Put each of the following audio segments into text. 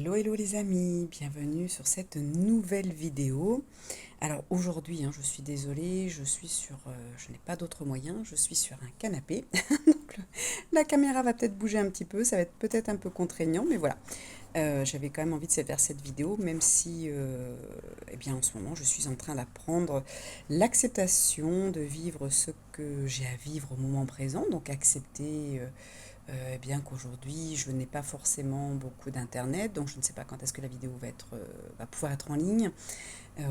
Hello, hello les amis, bienvenue sur cette nouvelle vidéo. Alors aujourd'hui, je suis désolée, je n'ai pas d'autre moyen, je suis sur un canapé. Donc la caméra va peut-être bouger un petit peu, ça va être peut-être un peu contraignant, mais voilà. J'avais quand même envie de faire cette vidéo, même si, eh bien, en ce moment, je suis en train d'apprendre l'acceptation de vivre ce que j'ai à vivre au moment présent, donc accepter bien qu'aujourd'hui je n'ai pas forcément beaucoup d'internet, donc je ne sais pas quand est-ce que la vidéo va pouvoir être en ligne.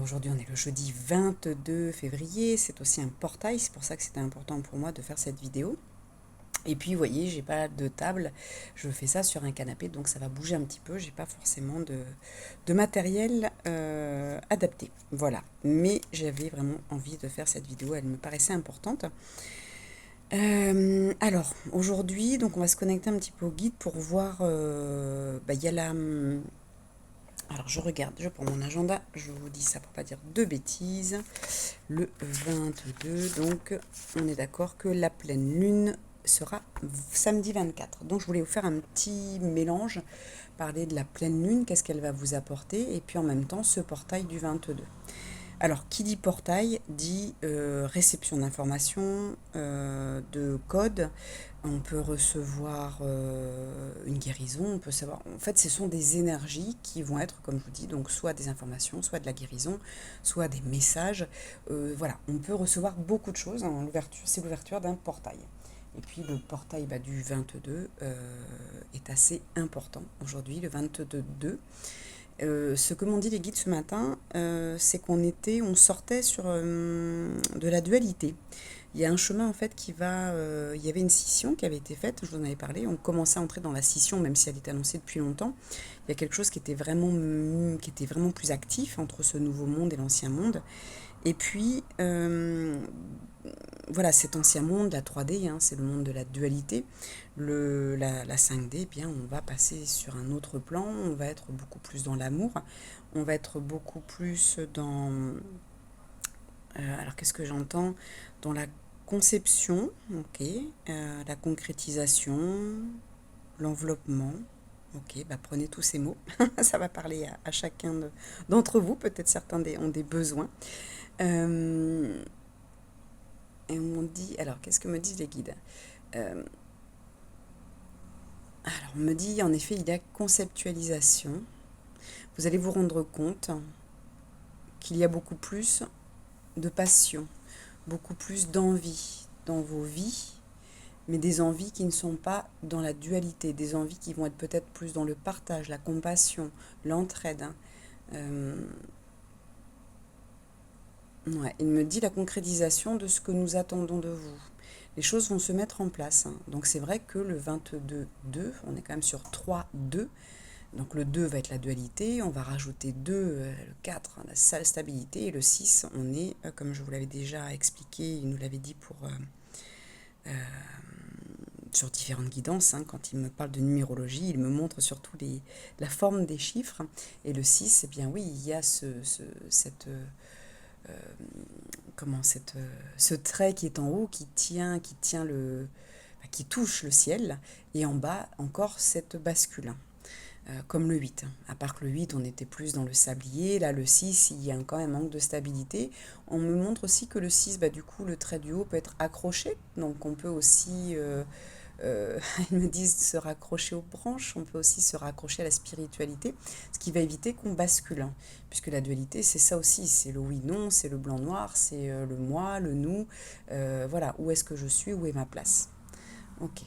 Aujourd'hui on est le jeudi 22 février, c'est aussi un portail, c'est pour ça que c'était important pour moi de faire cette vidéo. Et puis vous voyez, j'ai pas de table, je fais ça sur un canapé, donc ça va bouger un petit peu, j'ai pas forcément de matériel adapté. Voilà, mais j'avais vraiment envie de faire cette vidéo, elle me paraissait importante. Alors, aujourd'hui, donc on va se connecter un petit peu au guide pour voir. Il y a la. Alors, je regarde, je prends mon agenda, je vous dis ça pour pas dire de bêtises. Le 22, donc on est d'accord que la pleine lune sera samedi 24. Donc, je voulais vous faire un petit mélange, parler de la pleine lune, qu'est-ce qu'elle va vous apporter, et puis en même temps ce portail du 22. Alors, qui dit portail dit réception d'informations, de codes. On peut recevoir une guérison, on peut savoir. En fait, ce sont des énergies qui vont être, comme je vous dis, donc soit des informations, soit de la guérison, soit des messages. Voilà, on peut recevoir beaucoup de choses. L'ouverture, c'est l'ouverture d'un portail. Et puis le portail du 22 est assez important aujourd'hui, le 22. Ce que m'ont dit les guides ce matin, c'est on sortait sur de la dualité. Il y a un chemin en fait il y avait une scission qui avait été faite, je vous en avais parlé, on commençait à entrer dans la scission même si elle était annoncée depuis longtemps. Il y a quelque chose qui était vraiment plus actif entre ce nouveau monde et l'ancien monde. Et puis, voilà, cet ancien monde, la 3D, c'est le monde de la dualité. La 5D, eh bien, on va passer sur un autre plan, on va être beaucoup plus dans l'amour, on va être beaucoup plus dans... alors, qu'est-ce que j'entends? Dans la conception, ok, la concrétisation, l'enveloppement. Ok, prenez tous ces mots, ça va parler à chacun d'entre vous, peut-être certains ont des besoins. Euh, et on dit, alors qu'est-ce que me disent les guides? Euh, alors on me dit en effet il y a conceptualisation. Vous allez vous rendre compte qu'il y a beaucoup plus de passion, beaucoup plus d'envie dans vos vies, mais des envies qui ne sont pas dans la dualité, des envies qui vont être peut-être plus dans le partage, la compassion, l'entraide. Euh, ouais, il me dit la concrétisation de ce que nous attendons de vous. Les choses vont se mettre en place. Donc c'est vrai que le 22-2, on est quand même sur 3-2. Donc le 2 va être la dualité, on va rajouter 2, le 4, la stabilité, et le 6, on est, comme je vous l'avais déjà expliqué, il nous l'avait dit euh, sur différentes guidances, quand il me parle de numérologie, il me montre surtout la forme des chiffres, et le 6, eh bien oui, il y a euh, ce trait qui est en haut, qui touche le ciel, et en bas encore cette bascule. Comme le 8. À part que le 8, on était plus dans le sablier. Là, le 6, il y a quand même un manque de stabilité. On me montre aussi que le 6, du coup, le trait du haut peut être accroché. Donc, on peut aussi, ils me disent, se raccrocher aux branches. On peut aussi se raccrocher à la spiritualité, ce qui va éviter qu'on bascule. Puisque la dualité, c'est ça aussi. C'est le oui-non, c'est le blanc-noir, c'est le moi, le nous. Voilà, où est-ce que je suis, où est ma place. Ok.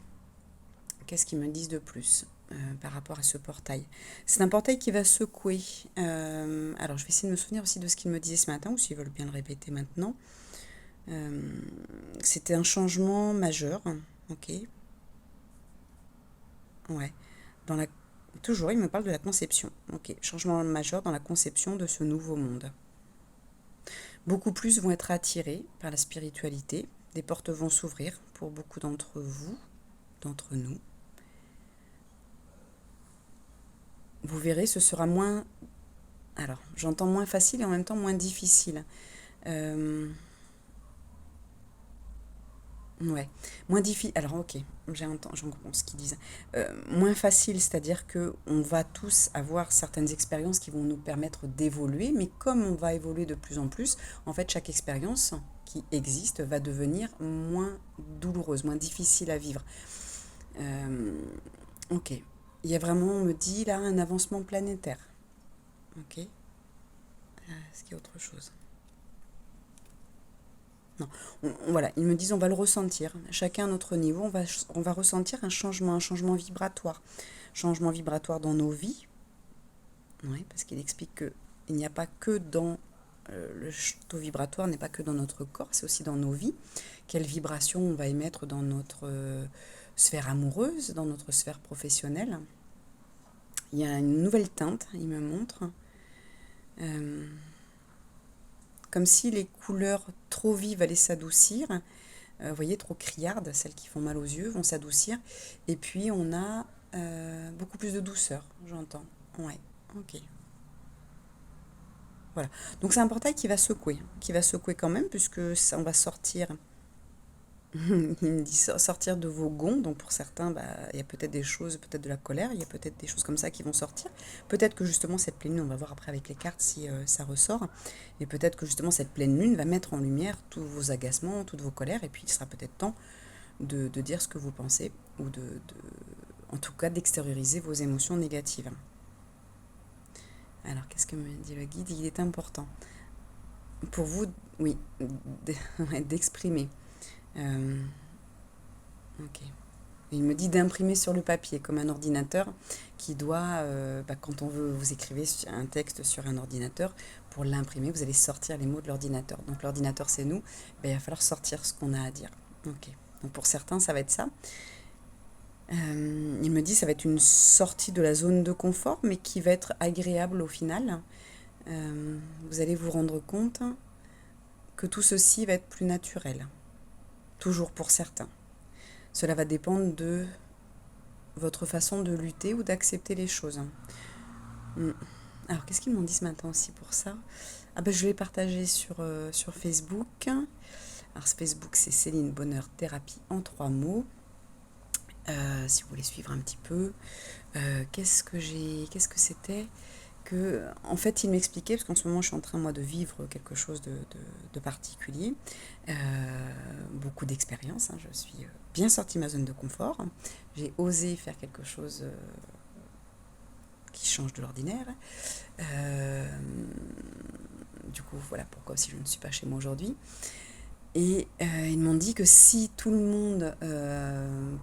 Qu'est-ce qu'ils me disent de plus par rapport à ce portail? C'est un portail qui va secouer. Alors, je vais essayer de me souvenir aussi de ce qu'ils me disaient ce matin, ou s'ils veulent bien le répéter maintenant. Euh, C'était un changement majeur. Ok. Ouais. Dans la... Toujours, il me parle de la conception. Ok. Changement majeur dans la conception de ce nouveau monde. Beaucoup plus vont être attirés par la spiritualité. Des portes vont s'ouvrir pour beaucoup d'entre vous, d'entre nous. Vous verrez, ce sera moins... Alors, j'entends moins facile et en même temps moins difficile. Euh, Ouais, moins difficile. Alors, ok, j'en comprends ce qu'ils disent. Moins facile, c'est-à-dire que on va tous avoir certaines expériences qui vont nous permettre d'évoluer, mais comme on va évoluer de plus en plus, en fait, chaque expérience qui existe va devenir moins douloureuse, moins difficile à vivre. Euh, ok, il y a vraiment, on me dit là, un avancement planétaire. Ok, est-ce qu'il y a autre chose? Non. Voilà, ils me disent on va le ressentir. Chacun à notre niveau, on va ressentir un changement vibratoire. Changement vibratoire dans nos vies. Oui, parce qu'il explique que il n'y a pas que dans le taux vibratoire n'est pas que dans notre corps, c'est aussi dans nos vies. Quelle vibration on va émettre dans notre sphère amoureuse, dans notre sphère professionnelle. Il y a une nouvelle teinte, il me montre. Euh, Comme si les couleurs trop vives allaient s'adoucir. Vous voyez, trop criardes, celles qui font mal aux yeux, vont s'adoucir. Et puis, on a beaucoup plus de douceur, j'entends. Ouais, ok. Voilà. Donc, c'est un portail qui va secouer quand même, puisque ça, on va sortir. Il me dit sortir de vos gonds. Donc, pour certains, bah, il y a peut-être des choses, peut-être de la colère, il y a peut-être des choses comme ça qui vont sortir. Peut-être que justement, cette pleine lune, on va voir après avec les cartes si ça ressort. Et peut-être que justement, cette pleine lune va mettre en lumière tous vos agacements, toutes vos colères. Et puis, il sera peut-être temps de dire ce que vous pensez ou en tout cas d'extérioriser vos émotions négatives. Alors, qu'est-ce que me dit le guide? Il est important pour vous, oui, d'exprimer. Euh, ok. Il me dit d'imprimer sur le papier, comme un ordinateur qui doit, bah, quand on veut, vous écrivez un texte sur un ordinateur, pour l'imprimer, vous allez sortir les mots de l'ordinateur. Donc l'ordinateur, c'est nous, bah, il va falloir sortir ce qu'on a à dire. Ok. Donc pour certains, ça va être ça. Il me dit que ça va être une sortie de la zone de confort, mais qui va être agréable au final. Vous allez vous rendre compte que tout ceci va être plus naturel, toujours pour certains. Cela va dépendre de votre façon de lutter ou d'accepter les choses. Hmm. Alors, qu'est-ce qu'ils m'ont dit ce matin aussi pour ça? Ah ben, je l'ai partagé sur Facebook. Alors, ce Facebook, c'est Céline Bonheur Thérapie en 3 mots. Si vous voulez suivre un petit peu. Qu'est-ce que c'était que, en fait, il m'expliquait, parce qu'en ce moment, je suis en train, moi, de vivre quelque chose de particulier, beaucoup d'expérience, hein, je suis bien sortie de ma zone de confort, j'ai osé faire quelque chose qui change de l'ordinaire, euh, du coup, voilà pourquoi aussi je ne suis pas chez moi aujourd'hui, et ils m'ont dit que si tout le monde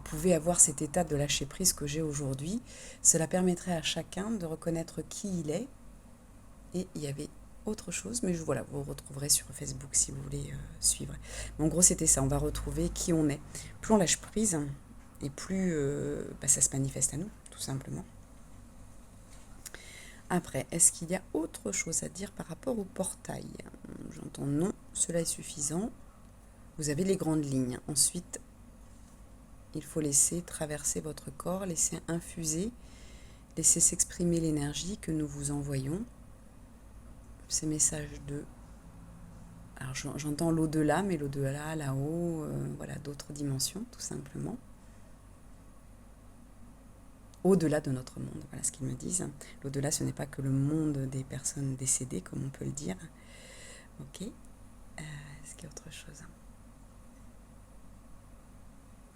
pouvait avoir cet état de lâcher prise que j'ai aujourd'hui, cela permettrait à chacun de reconnaître qui il est. Et il y avait autre chose, mais voilà, vous retrouverez sur Facebook si vous voulez suivre. Mais en gros, c'était ça, on va retrouver qui on est. Plus on lâche prise, et plus bah, ça se manifeste à nous, tout simplement. Après, est-ce qu'il y a autre chose à dire par rapport au portail? J'entends non, cela est suffisant. Vous avez les grandes lignes. Ensuite, il faut laisser traverser votre corps, laisser infuser, laisser s'exprimer l'énergie que nous vous envoyons. Ces messages de... Alors j'entends l'au-delà, mais l'au-delà, là-haut, voilà, d'autres dimensions, tout simplement. Au-delà de notre monde, voilà ce qu'ils me disent. L'au-delà, ce n'est pas que le monde des personnes décédées, comme on peut le dire. Ok. Est-ce qu'il y a autre chose?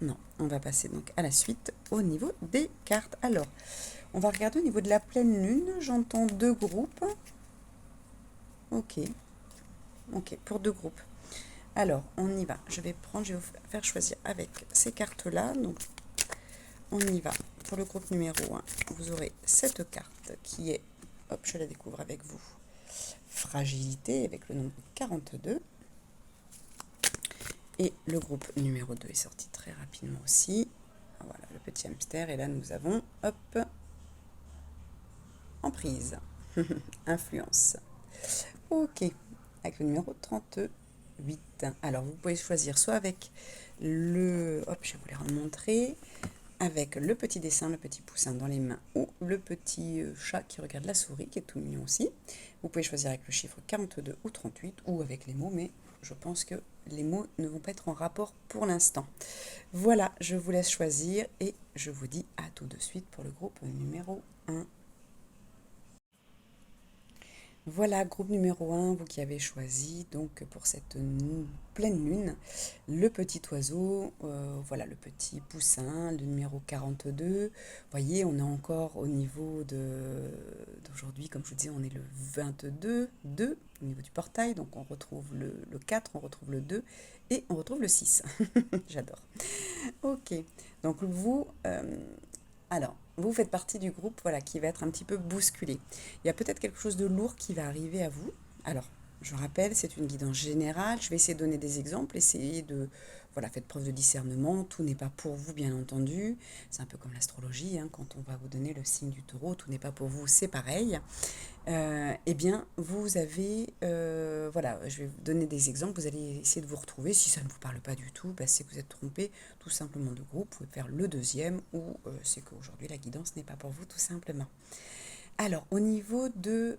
Non, on va passer donc à la suite au niveau des cartes. Alors, on va regarder au niveau de la pleine lune. J'entends 2 groupes. Ok. Ok, pour 2 groupes. Alors, on y va. Je vais vous faire choisir avec ces cartes-là. Donc, on y va. Pour le groupe numéro 1, vous aurez cette carte qui est, hop, je la découvre avec vous, fragilité, avec le nombre 42. Et le groupe numéro 2 est sorti très rapidement aussi. Voilà, le petit hamster. Et là, nous avons, hop, emprise, influence. Ok, avec le numéro 38. Alors, vous pouvez choisir soit avec le... Hop, je vais vous les remontrer. Avec le petit dessin, le petit poussin dans les mains, ou le petit chat qui regarde la souris, qui est tout mignon aussi. Vous pouvez choisir avec le chiffre 42 ou 38, ou avec les mots, mais je pense que les mots ne vont pas être en rapport pour l'instant. Voilà, je vous laisse choisir et je vous dis à tout de suite pour le groupe numéro 1. Voilà, groupe numéro 1, vous qui avez choisi donc pour cette pleine lune, le petit oiseau, voilà le petit poussin, le numéro 42. Vous voyez, on est encore au niveau d'aujourd'hui, comme je vous disais, on est le 22, 2 au niveau du portail, donc on retrouve le 4, on retrouve le 2 et on retrouve le 6. J'adore. Ok, donc vous faites partie du groupe voilà, qui va être un petit peu bousculé. Il y a peut-être quelque chose de lourd qui va arriver à vous. Alors, je rappelle, c'est une guidance générale. Je vais essayer de donner des exemples, essayer de... Voilà, faites preuve de discernement. Tout n'est pas pour vous, bien entendu. C'est un peu comme l'astrologie, hein, quand on va vous donner le signe du taureau, tout n'est pas pour vous, c'est pareil. Eh bien, vous avez, voilà, je vais vous donner des exemples, vous allez essayer de vous retrouver. Si ça ne vous parle pas du tout, bah, c'est que vous êtes trompé tout simplement de groupe, vous pouvez faire le deuxième, ou c'est qu'aujourd'hui la guidance n'est pas pour vous tout simplement. Alors, au niveau de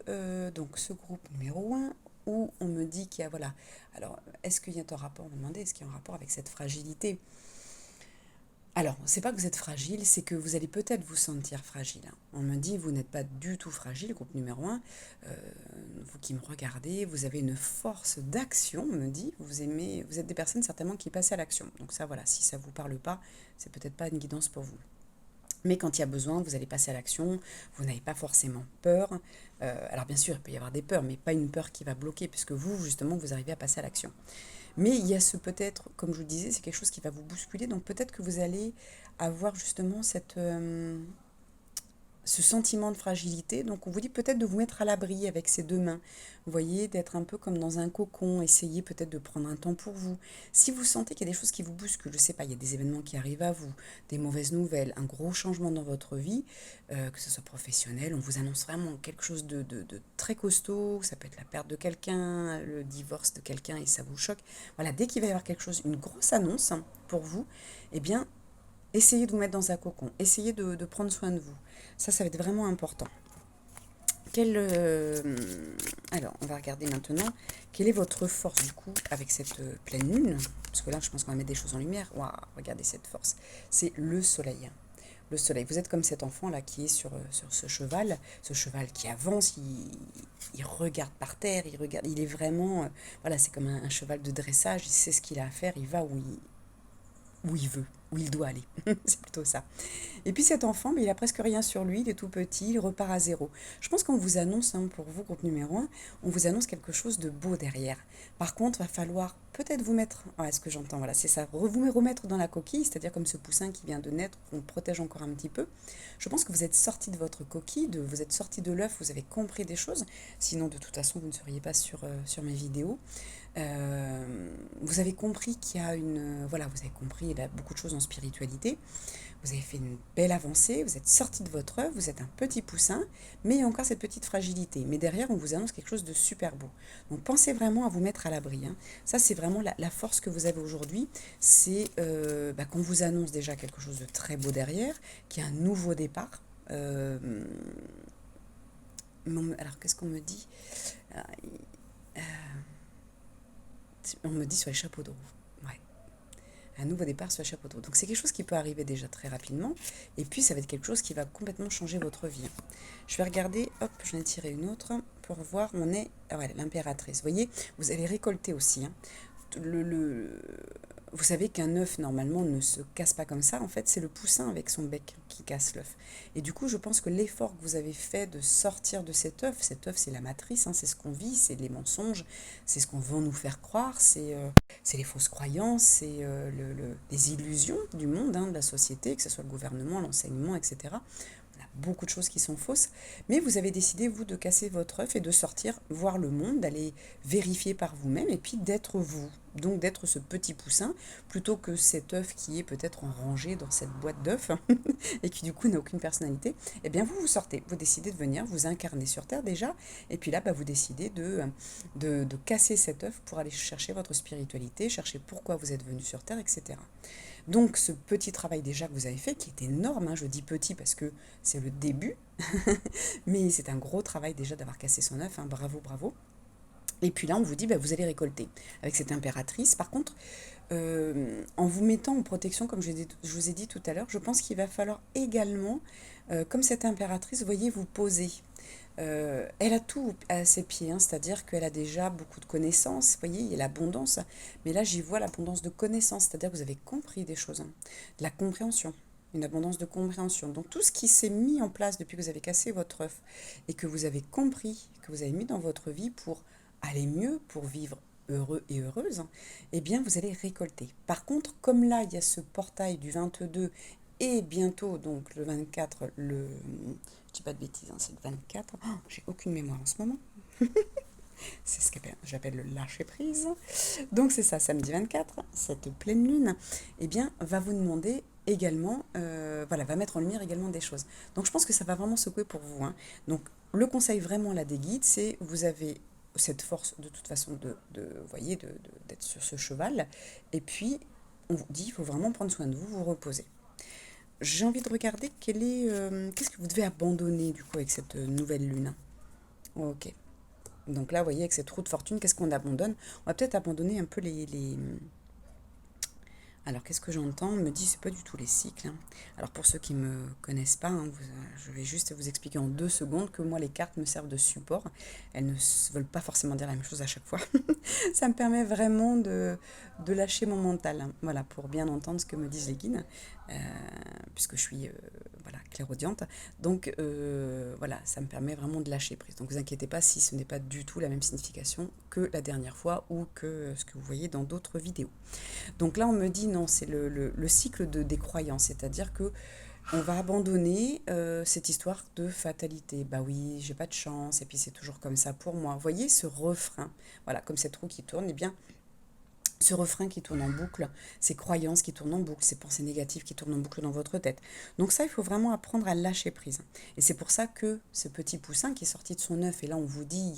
donc ce groupe numéro 1, où on me dit qu'il y a, voilà, alors, est-ce qu'il y a un rapport, on me demandait, est-ce qu'il y a un rapport avec cette fragilité? Alors, c'est pas que vous êtes fragile, c'est que vous allez peut-être vous sentir fragile, hein. On me dit, vous n'êtes pas du tout fragile, groupe numéro 1. Vous qui me regardez, vous avez une force d'action, on me dit. Vous aimez, vous êtes des personnes certainement qui passent à l'action. Donc ça, voilà, si ça ne vous parle pas, c'est peut-être pas une guidance pour vous. Mais quand il y a besoin, vous allez passer à l'action, vous n'avez pas forcément peur. Alors bien sûr, il peut y avoir des peurs, mais pas une peur qui va bloquer, puisque vous, justement, vous arrivez à passer à l'action. Mais il y a ce peut-être, comme je vous disais, c'est quelque chose qui va vous bousculer. Donc peut-être que vous allez avoir justement ce sentiment de fragilité. Donc on vous dit peut-être de vous mettre à l'abri avec ces deux mains. Vous voyez, d'être un peu comme dans un cocon. Essayez peut-être de prendre un temps pour vous. Si vous sentez qu'il y a des choses qui vous bousculent, je ne sais pas, il y a des événements qui arrivent à vous, des mauvaises nouvelles, un gros changement dans votre vie, que ce soit professionnel, on vous annonce vraiment quelque chose de très costaud. Ça peut être la perte de quelqu'un, le divorce de quelqu'un et ça vous choque. Voilà, dès qu'il va y avoir quelque chose, une grosse annonce pour vous, eh bien, essayez de vous mettre dans un cocon. Essayez de prendre soin de vous. Ça va être vraiment important. Alors, on va regarder maintenant quelle est votre force du coup avec cette pleine lune. Parce que là, je pense qu'on va mettre des choses en lumière. Waouh, regardez cette force. C'est le soleil. Le soleil. Vous êtes comme cet enfant là qui est sur ce cheval qui avance, il regarde par terre, il est vraiment, voilà, c'est comme un cheval de dressage, il sait ce qu'il a à faire, il va où il veut, où il doit aller. C'est plutôt ça. Et puis cet enfant, mais il a presque rien sur lui, il est tout petit, il repart à zéro. Je pense qu'on vous annonce, hein, pour vous, groupe numéro 1, on vous annonce quelque chose de beau derrière. Par contre, il va falloir peut-être vous mettre, ouais, ce que j'entends, voilà, c'est ça, vous remettre dans la coquille, c'est-à-dire comme ce poussin qui vient de naître, qu'on protège encore un petit peu. Je pense que vous êtes sorti de votre coquille, vous êtes sorti de l'œuf, vous avez compris des choses, sinon de toute façon vous ne seriez pas sur mes vidéos. Vous avez compris qu'il y a voilà, vous avez compris il y a beaucoup de choses en spiritualité. Vous avez fait une belle avancée, vous êtes sorti de votre œuvre, vous êtes un petit poussin, mais il y a encore cette petite fragilité. Mais derrière, on vous annonce quelque chose de super beau. Donc pensez vraiment à vous mettre à l'abri, hein. Ça, c'est vraiment la force que vous avez aujourd'hui. C'est qu'on vous annonce déjà quelque chose de très beau derrière, qu'il y a un nouveau départ. Alors, qu'est-ce qu'on me dit? On me dit sur les chapeaux de roue. Ouais. Un nouveau départ sur les chapeaux de roue. Donc c'est quelque chose qui peut arriver déjà très rapidement. Et puis ça va être quelque chose qui va complètement changer votre vie. Je vais regarder, hop, j'en ai tiré une autre pour voir, on est, ah ouais, l'impératrice. Vous voyez, vous allez récolter aussi, hein. le, vous savez qu'un œuf, normalement, ne se casse pas comme ça. En fait, c'est le poussin avec son bec qui casse l'œuf. Et du coup, je pense que l'effort que vous avez fait de sortir de cet œuf, c'est la matrice, hein, c'est ce qu'on vit, c'est les mensonges, c'est ce qu'on veut nous faire croire, c'est les fausses croyances, c'est les illusions du monde, hein, de la société, que ce soit le gouvernement, l'enseignement, etc. On a beaucoup de choses qui sont fausses, mais vous avez décidé, vous, de casser votre œuf et de sortir, voir le monde, d'aller vérifier par vous-même et puis d'être vous. Donc d'être ce petit poussin plutôt que cet œuf qui est peut-être en rangée dans cette boîte d'œufs et qui du coup n'a aucune personnalité. Eh bien vous sortez, vous décidez de venir, vous incarner sur Terre déjà et puis là vous décidez de casser cet œuf pour aller chercher votre spiritualité, chercher pourquoi vous êtes venu sur Terre, etc. Donc ce petit travail déjà que vous avez fait, qui est énorme, hein, je dis petit parce que c'est le début, mais c'est un gros travail déjà d'avoir cassé son œuf, hein, bravo, bravo. Et puis là, on vous dit, bah, vous allez récolter avec cette impératrice. Par contre, en vous mettant en protection, comme je vous ai dit tout à l'heure, je pense qu'il va falloir également, comme cette impératrice, vous voyez, vous poser. Elle a tout à ses pieds, hein, c'est-à-dire qu'elle a déjà beaucoup de connaissances, vous voyez, il y a l'abondance, mais là j'y vois l'abondance de connaissances, c'est-à-dire que vous avez compris des choses, hein, de la compréhension, une abondance de compréhension. Donc tout ce qui s'est mis en place depuis que vous avez cassé votre œuf et que vous avez compris, que vous avez mis dans votre vie pour aller mieux, pour vivre heureux et heureuse, eh bien vous allez récolter. Par contre, comme là il y a ce portail du 22 et bientôt donc le 24, je dis pas de bêtises, hein, c'est le 24. Oh, j'ai aucune mémoire en ce moment. C'est ce que j'appelle le lâcher prise. Donc c'est ça, samedi 24, cette pleine lune, eh bien, va vous demander également, voilà, va mettre en lumière également des choses. Donc je pense que ça va vraiment secouer pour vous, hein. Donc le conseil vraiment là des guides, c'est vous avez cette force de toute façon vous voyez, d'être sur ce cheval. Et puis on vous dit, il faut vraiment prendre soin de vous, vous reposer. J'ai envie de regarder qu'est-ce que vous devez abandonner du coup avec cette nouvelle lune. Ok. Donc là, vous voyez, avec cette roue de fortune, qu'est-ce qu'on abandonne? On va peut-être abandonner un peu alors, qu'est-ce que j'entends? On me dit, c'est pas du tout les cycles, hein. Alors, pour ceux qui ne me connaissent pas, hein, je vais juste vous expliquer en 2 secondes que moi, les cartes me servent de support. Elles ne veulent pas forcément dire la même chose à chaque fois. Ça me permet vraiment de lâcher mon mental, hein, voilà, pour bien entendre ce que me disent les guides, euh, puisque je suis voilà, clairaudiente. Donc, voilà, ça me permet vraiment de lâcher prise. Donc, vous inquiétez pas si ce n'est pas du tout la même signification que la dernière fois ou que ce que vous voyez dans d'autres vidéos. Donc là, on me dit non, c'est le cycle des croyances, c'est-à-dire que on va abandonner cette histoire de fatalité. Bah oui, j'ai pas de chance, et puis c'est toujours comme ça pour moi. Vous voyez ce refrain, voilà, comme cette roue qui tourne, eh bien, ce refrain qui tourne en boucle, ces croyances qui tournent en boucle, ces pensées négatives qui tournent en boucle dans votre tête. Donc ça, il faut vraiment apprendre à lâcher prise. Et c'est pour ça que ce petit poussin qui est sorti de son œuf, et là on vous dit,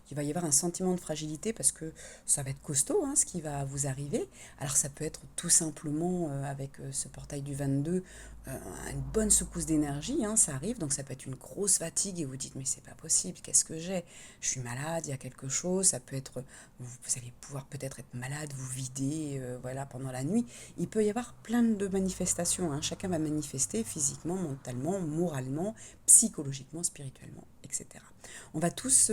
il va y avoir un sentiment de fragilité parce que ça va être costaud, hein, ce qui va vous arriver. Alors ça peut être tout simplement avec ce portail du 22, une bonne secousse d'énergie, hein, ça arrive, donc ça peut être une grosse fatigue et vous dites mais c'est pas possible, qu'est-ce que j'ai? Je suis malade, il y a quelque chose, ça peut être, vous allez pouvoir peut-être être malade, vous vider, voilà, pendant la nuit. Il peut y avoir plein de manifestations, hein. Chacun va manifester physiquement, mentalement, moralement, psychologiquement, spirituellement, etc. On va tous,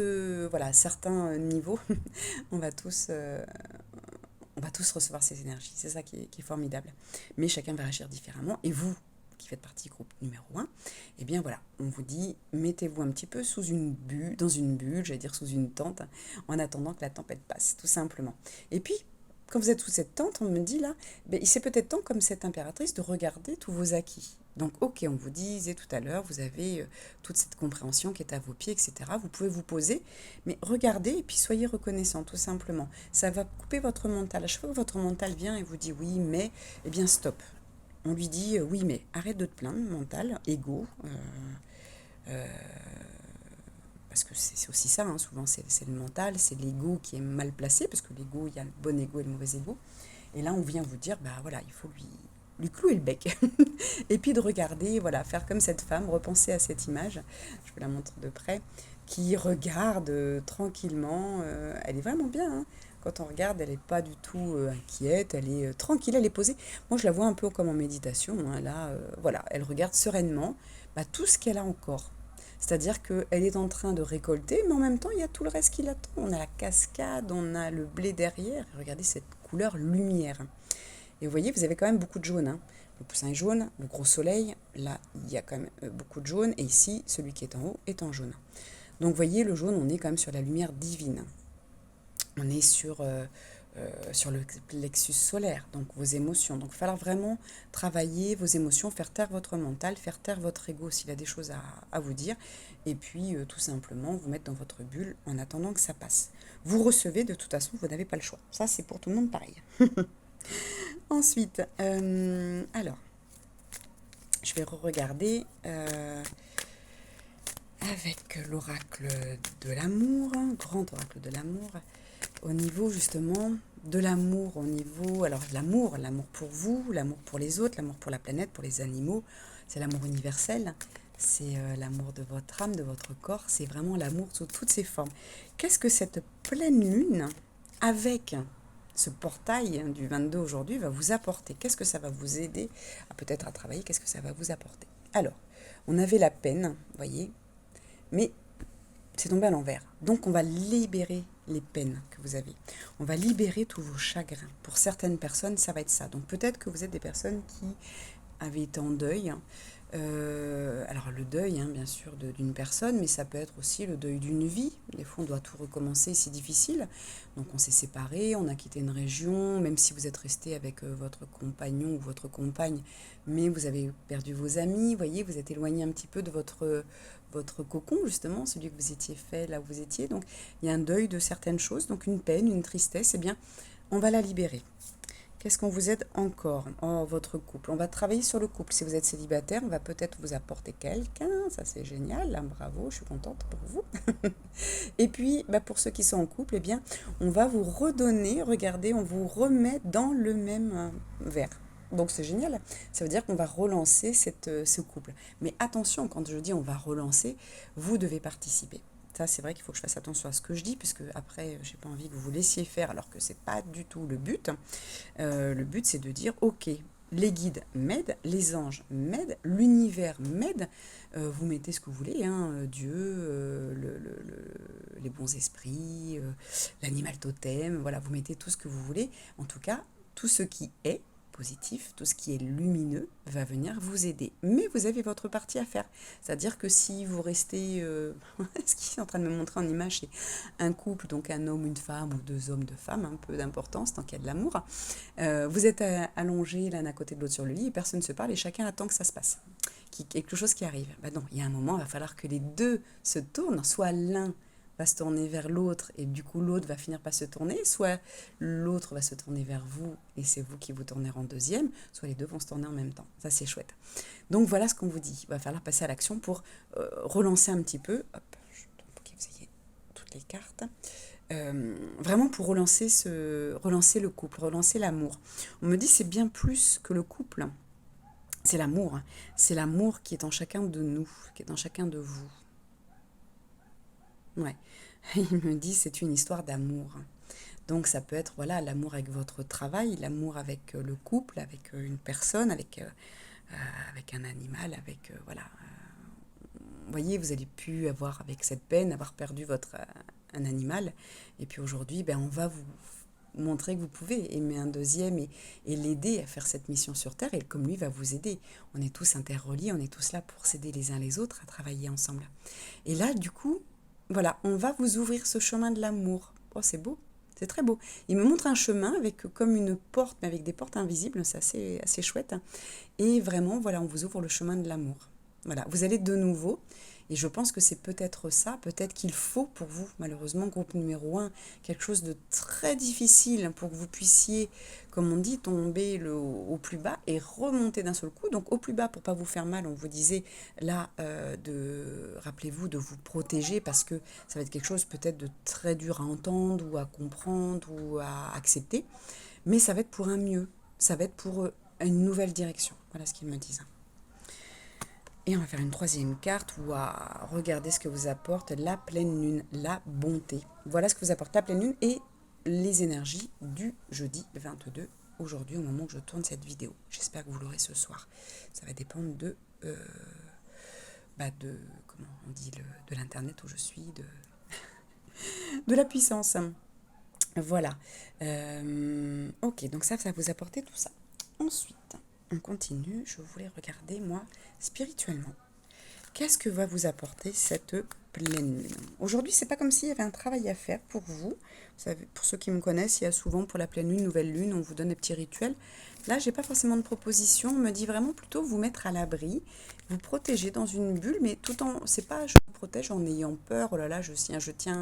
voilà, à certains niveaux, on va tous, euh, on va tous recevoir ces énergies. C'est ça qui est formidable. Mais chacun va réagir différemment. Et vous, qui faites partie du groupe numéro 1, eh bien voilà, on vous dit, mettez-vous un petit peu sous une bulle, dans une bulle, j'allais dire sous une tente, en attendant que la tempête passe, tout simplement. Et puis, quand vous êtes sous cette tente, on me dit là, ben, il c'est peut-être temps, comme cette impératrice, de regarder tous vos acquis. Donc, ok, on vous disait tout à l'heure, vous avez toute cette compréhension qui est à vos pieds, etc. Vous pouvez vous poser, mais regardez et puis soyez reconnaissant, tout simplement. Ça va couper votre mental. À chaque fois que votre mental vient et vous dit oui, mais, eh bien stop. On lui dit oui, mais arrête de te plaindre, mental, ego. Euh, parce que c'est aussi ça, hein, souvent c'est le mental, c'est l'ego qui est mal placé, parce que l'ego, il y a le bon ego et le mauvais ego. Et là, on vient vous dire, bah voilà, il faut lui clouer le bec. Et puis de regarder, voilà, faire comme cette femme, repenser à cette image, je vous la montre de près, qui regarde tranquillement, elle est vraiment bien, hein. Quand on regarde, elle n'est pas du tout inquiète, elle est tranquille, elle est posée. Moi, je la vois un peu comme en méditation, hein. Là, voilà, elle regarde sereinement bah, tout ce qu'elle a encore. C'est-à-dire qu'elle est en train de récolter, mais en même temps, il y a tout le reste qui l'attend. On a la cascade, on a le blé derrière. Regardez cette couleur lumière. Et vous voyez, vous avez quand même beaucoup de jaune, hein. Le poussin est jaune, le gros soleil, là, il y a quand même beaucoup de jaune. Et ici, celui qui est en haut est en jaune. Donc, vous voyez, le jaune, on est quand même sur la lumière divine. On est sur le plexus solaire, donc vos émotions. Donc il va falloir vraiment travailler vos émotions, faire taire votre mental, faire taire votre ego s'il a des choses à vous dire, et puis tout simplement vous mettre dans votre bulle en attendant que ça passe. Vous recevez, de toute façon, vous n'avez pas le choix. Ça, c'est pour tout le monde pareil. Ensuite, alors, je vais re-regarder avec l'oracle de l'amour, grand oracle de l'amour, au niveau justement de l'amour, au niveau, alors l'amour pour vous, l'amour pour les autres, l'amour pour la planète, pour les animaux, c'est l'amour universel. c'est l'amour de votre âme, de votre corps, c'est vraiment l'amour sous toutes ses formes. Qu'est-ce que cette pleine lune, avec ce portail du 22 aujourd'hui, va vous apporter? Qu'est-ce que ça va vous aider à peut-être à travailler? Qu'est-ce que ça va vous apporter? Alors, on avait la peine, vous voyez, mais c'est tombé à l'envers. Donc on va libérer les peines que vous avez. On va libérer tous vos chagrins. Pour certaines personnes, ça va être ça. Donc peut-être que vous êtes des personnes qui avaient été en deuil. Alors le deuil, hein, bien sûr, d'une personne, mais ça peut être aussi le deuil d'une vie. Des fois, on doit tout recommencer, c'est difficile. Donc on s'est séparés, on a quitté une région, même si vous êtes resté avec votre compagnon ou votre compagne, mais vous avez perdu vos amis, vous voyez, vous êtes éloigné un petit peu de votre cocon, justement, celui que vous étiez fait là où vous étiez. Donc il y a un deuil de certaines choses, donc une peine, une tristesse, eh bien, on va la libérer. Qu'est-ce qu'on vous aide encore? Oh, votre couple. On va travailler sur le couple. Si vous êtes célibataire, on va peut-être vous apporter quelqu'un. Ça, c'est génial. Hein, bravo, je suis contente pour vous. Et puis, bah, pour ceux qui sont en couple, eh bien, on va vous redonner, regardez, on vous remet dans le même verre. Donc c'est génial. Ça veut dire qu'on va relancer ce couple. Mais attention, quand je dis on va relancer, vous devez participer. Ça, c'est vrai qu'il faut que je fasse attention à ce que je dis, puisque après, j'ai pas envie que vous vous laissiez faire, alors que c'est pas du tout le but. Le but, c'est de dire, ok, les guides m'aident, les anges m'aident, l'univers m'aide. Vous mettez ce que vous voulez, hein, Dieu, les bons esprits, l'animal totem, voilà, vous mettez tout ce que vous voulez. En tout cas, tout ce qui est positif, tout ce qui est lumineux va venir vous aider. Mais vous avez votre partie à faire. C'est-à-dire que si vous restez... ce qui est en train de me montrer en image, c'est un couple, donc un homme, une femme, ou deux hommes, deux femmes, un peu d'importance tant qu'il y a de l'amour. Vous êtes allongés l'un à côté de l'autre sur le lit et personne ne se parle et chacun attend que ça se passe. Quelque chose qui arrive. Ben non, il y a un moment, il va falloir que les deux se tournent, soit l'un va se tourner vers l'autre et du coup l'autre va finir par se tourner, soit l'autre va se tourner vers vous et c'est vous qui vous tournez en deuxième, soit les deux vont se tourner en même temps. Ça c'est chouette. Donc voilà ce qu'on vous dit. Il va falloir passer à l'action pour relancer un petit peu. Hop, pour que vous ayez toutes les cartes. Vraiment pour relancer le couple, relancer l'amour. On me dit c'est bien plus que le couple. C'est l'amour. C'est l'amour qui est en chacun de nous, qui est en chacun de vous. Ouais. Il me dit c'est une histoire d'amour. Donc ça peut être voilà l'amour avec votre travail, l'amour avec le couple, avec une personne, avec un animal, avec voilà. Vous voyez, vous avez pu avoir avec cette peine, avoir perdu un animal, et puis aujourd'hui, ben, on va vous montrer que vous pouvez aimer un deuxième et l'aider à faire cette mission sur Terre, et comme lui va vous aider. On est tous interreliés, on est tous là pour s'aider les uns les autres à travailler ensemble. Et là, du coup, voilà, on va vous ouvrir ce chemin de l'amour. Oh, c'est beau, c'est très beau. Il me montre un chemin avec comme une porte, mais avec des portes invisibles, c'est assez chouette. Et vraiment, voilà, on vous ouvre le chemin de l'amour. Voilà, vous allez de nouveau, et je pense que c'est peut-être ça, peut-être qu'il faut pour vous, malheureusement, groupe numéro 1, quelque chose de très difficile pour que vous puissiez, comme on dit, tomber au plus bas et remonter d'un seul coup. Donc au plus bas, pour pas vous faire mal, on vous disait là, rappelez-vous de vous protéger parce que ça va être quelque chose peut-être de très dur à entendre ou à comprendre ou à accepter, mais ça va être pour un mieux, ça va être pour une nouvelle direction. Voilà ce qu'ils me disent. Et on va faire une troisième carte où à regarder ce que vous apporte la pleine lune, la bonté. Voilà ce que vous apporte la pleine lune et les énergies du jeudi 22, aujourd'hui au moment où je tourne cette vidéo. J'espère que vous l'aurez ce soir. Ça va dépendre de comment on dit, de l'internet où je suis, de la puissance. Voilà. Ok, donc ça vous apporter tout ça. Ensuite, on continue. Je voulais regarder, moi, spirituellement. Qu'est-ce que va vous apporter cette pleine lune? Aujourd'hui, c'est pas comme s'il y avait un travail à faire pour vous. Vous savez, pour ceux qui me connaissent, il y a souvent pour la pleine lune, nouvelle lune, on vous donne des petits rituels. Là, j'ai pas forcément de proposition. On me dit vraiment plutôt vous mettre à l'abri, vous protéger dans une bulle, mais tout en, c'est pas je me protège en ayant peur. Oh là là, je tiens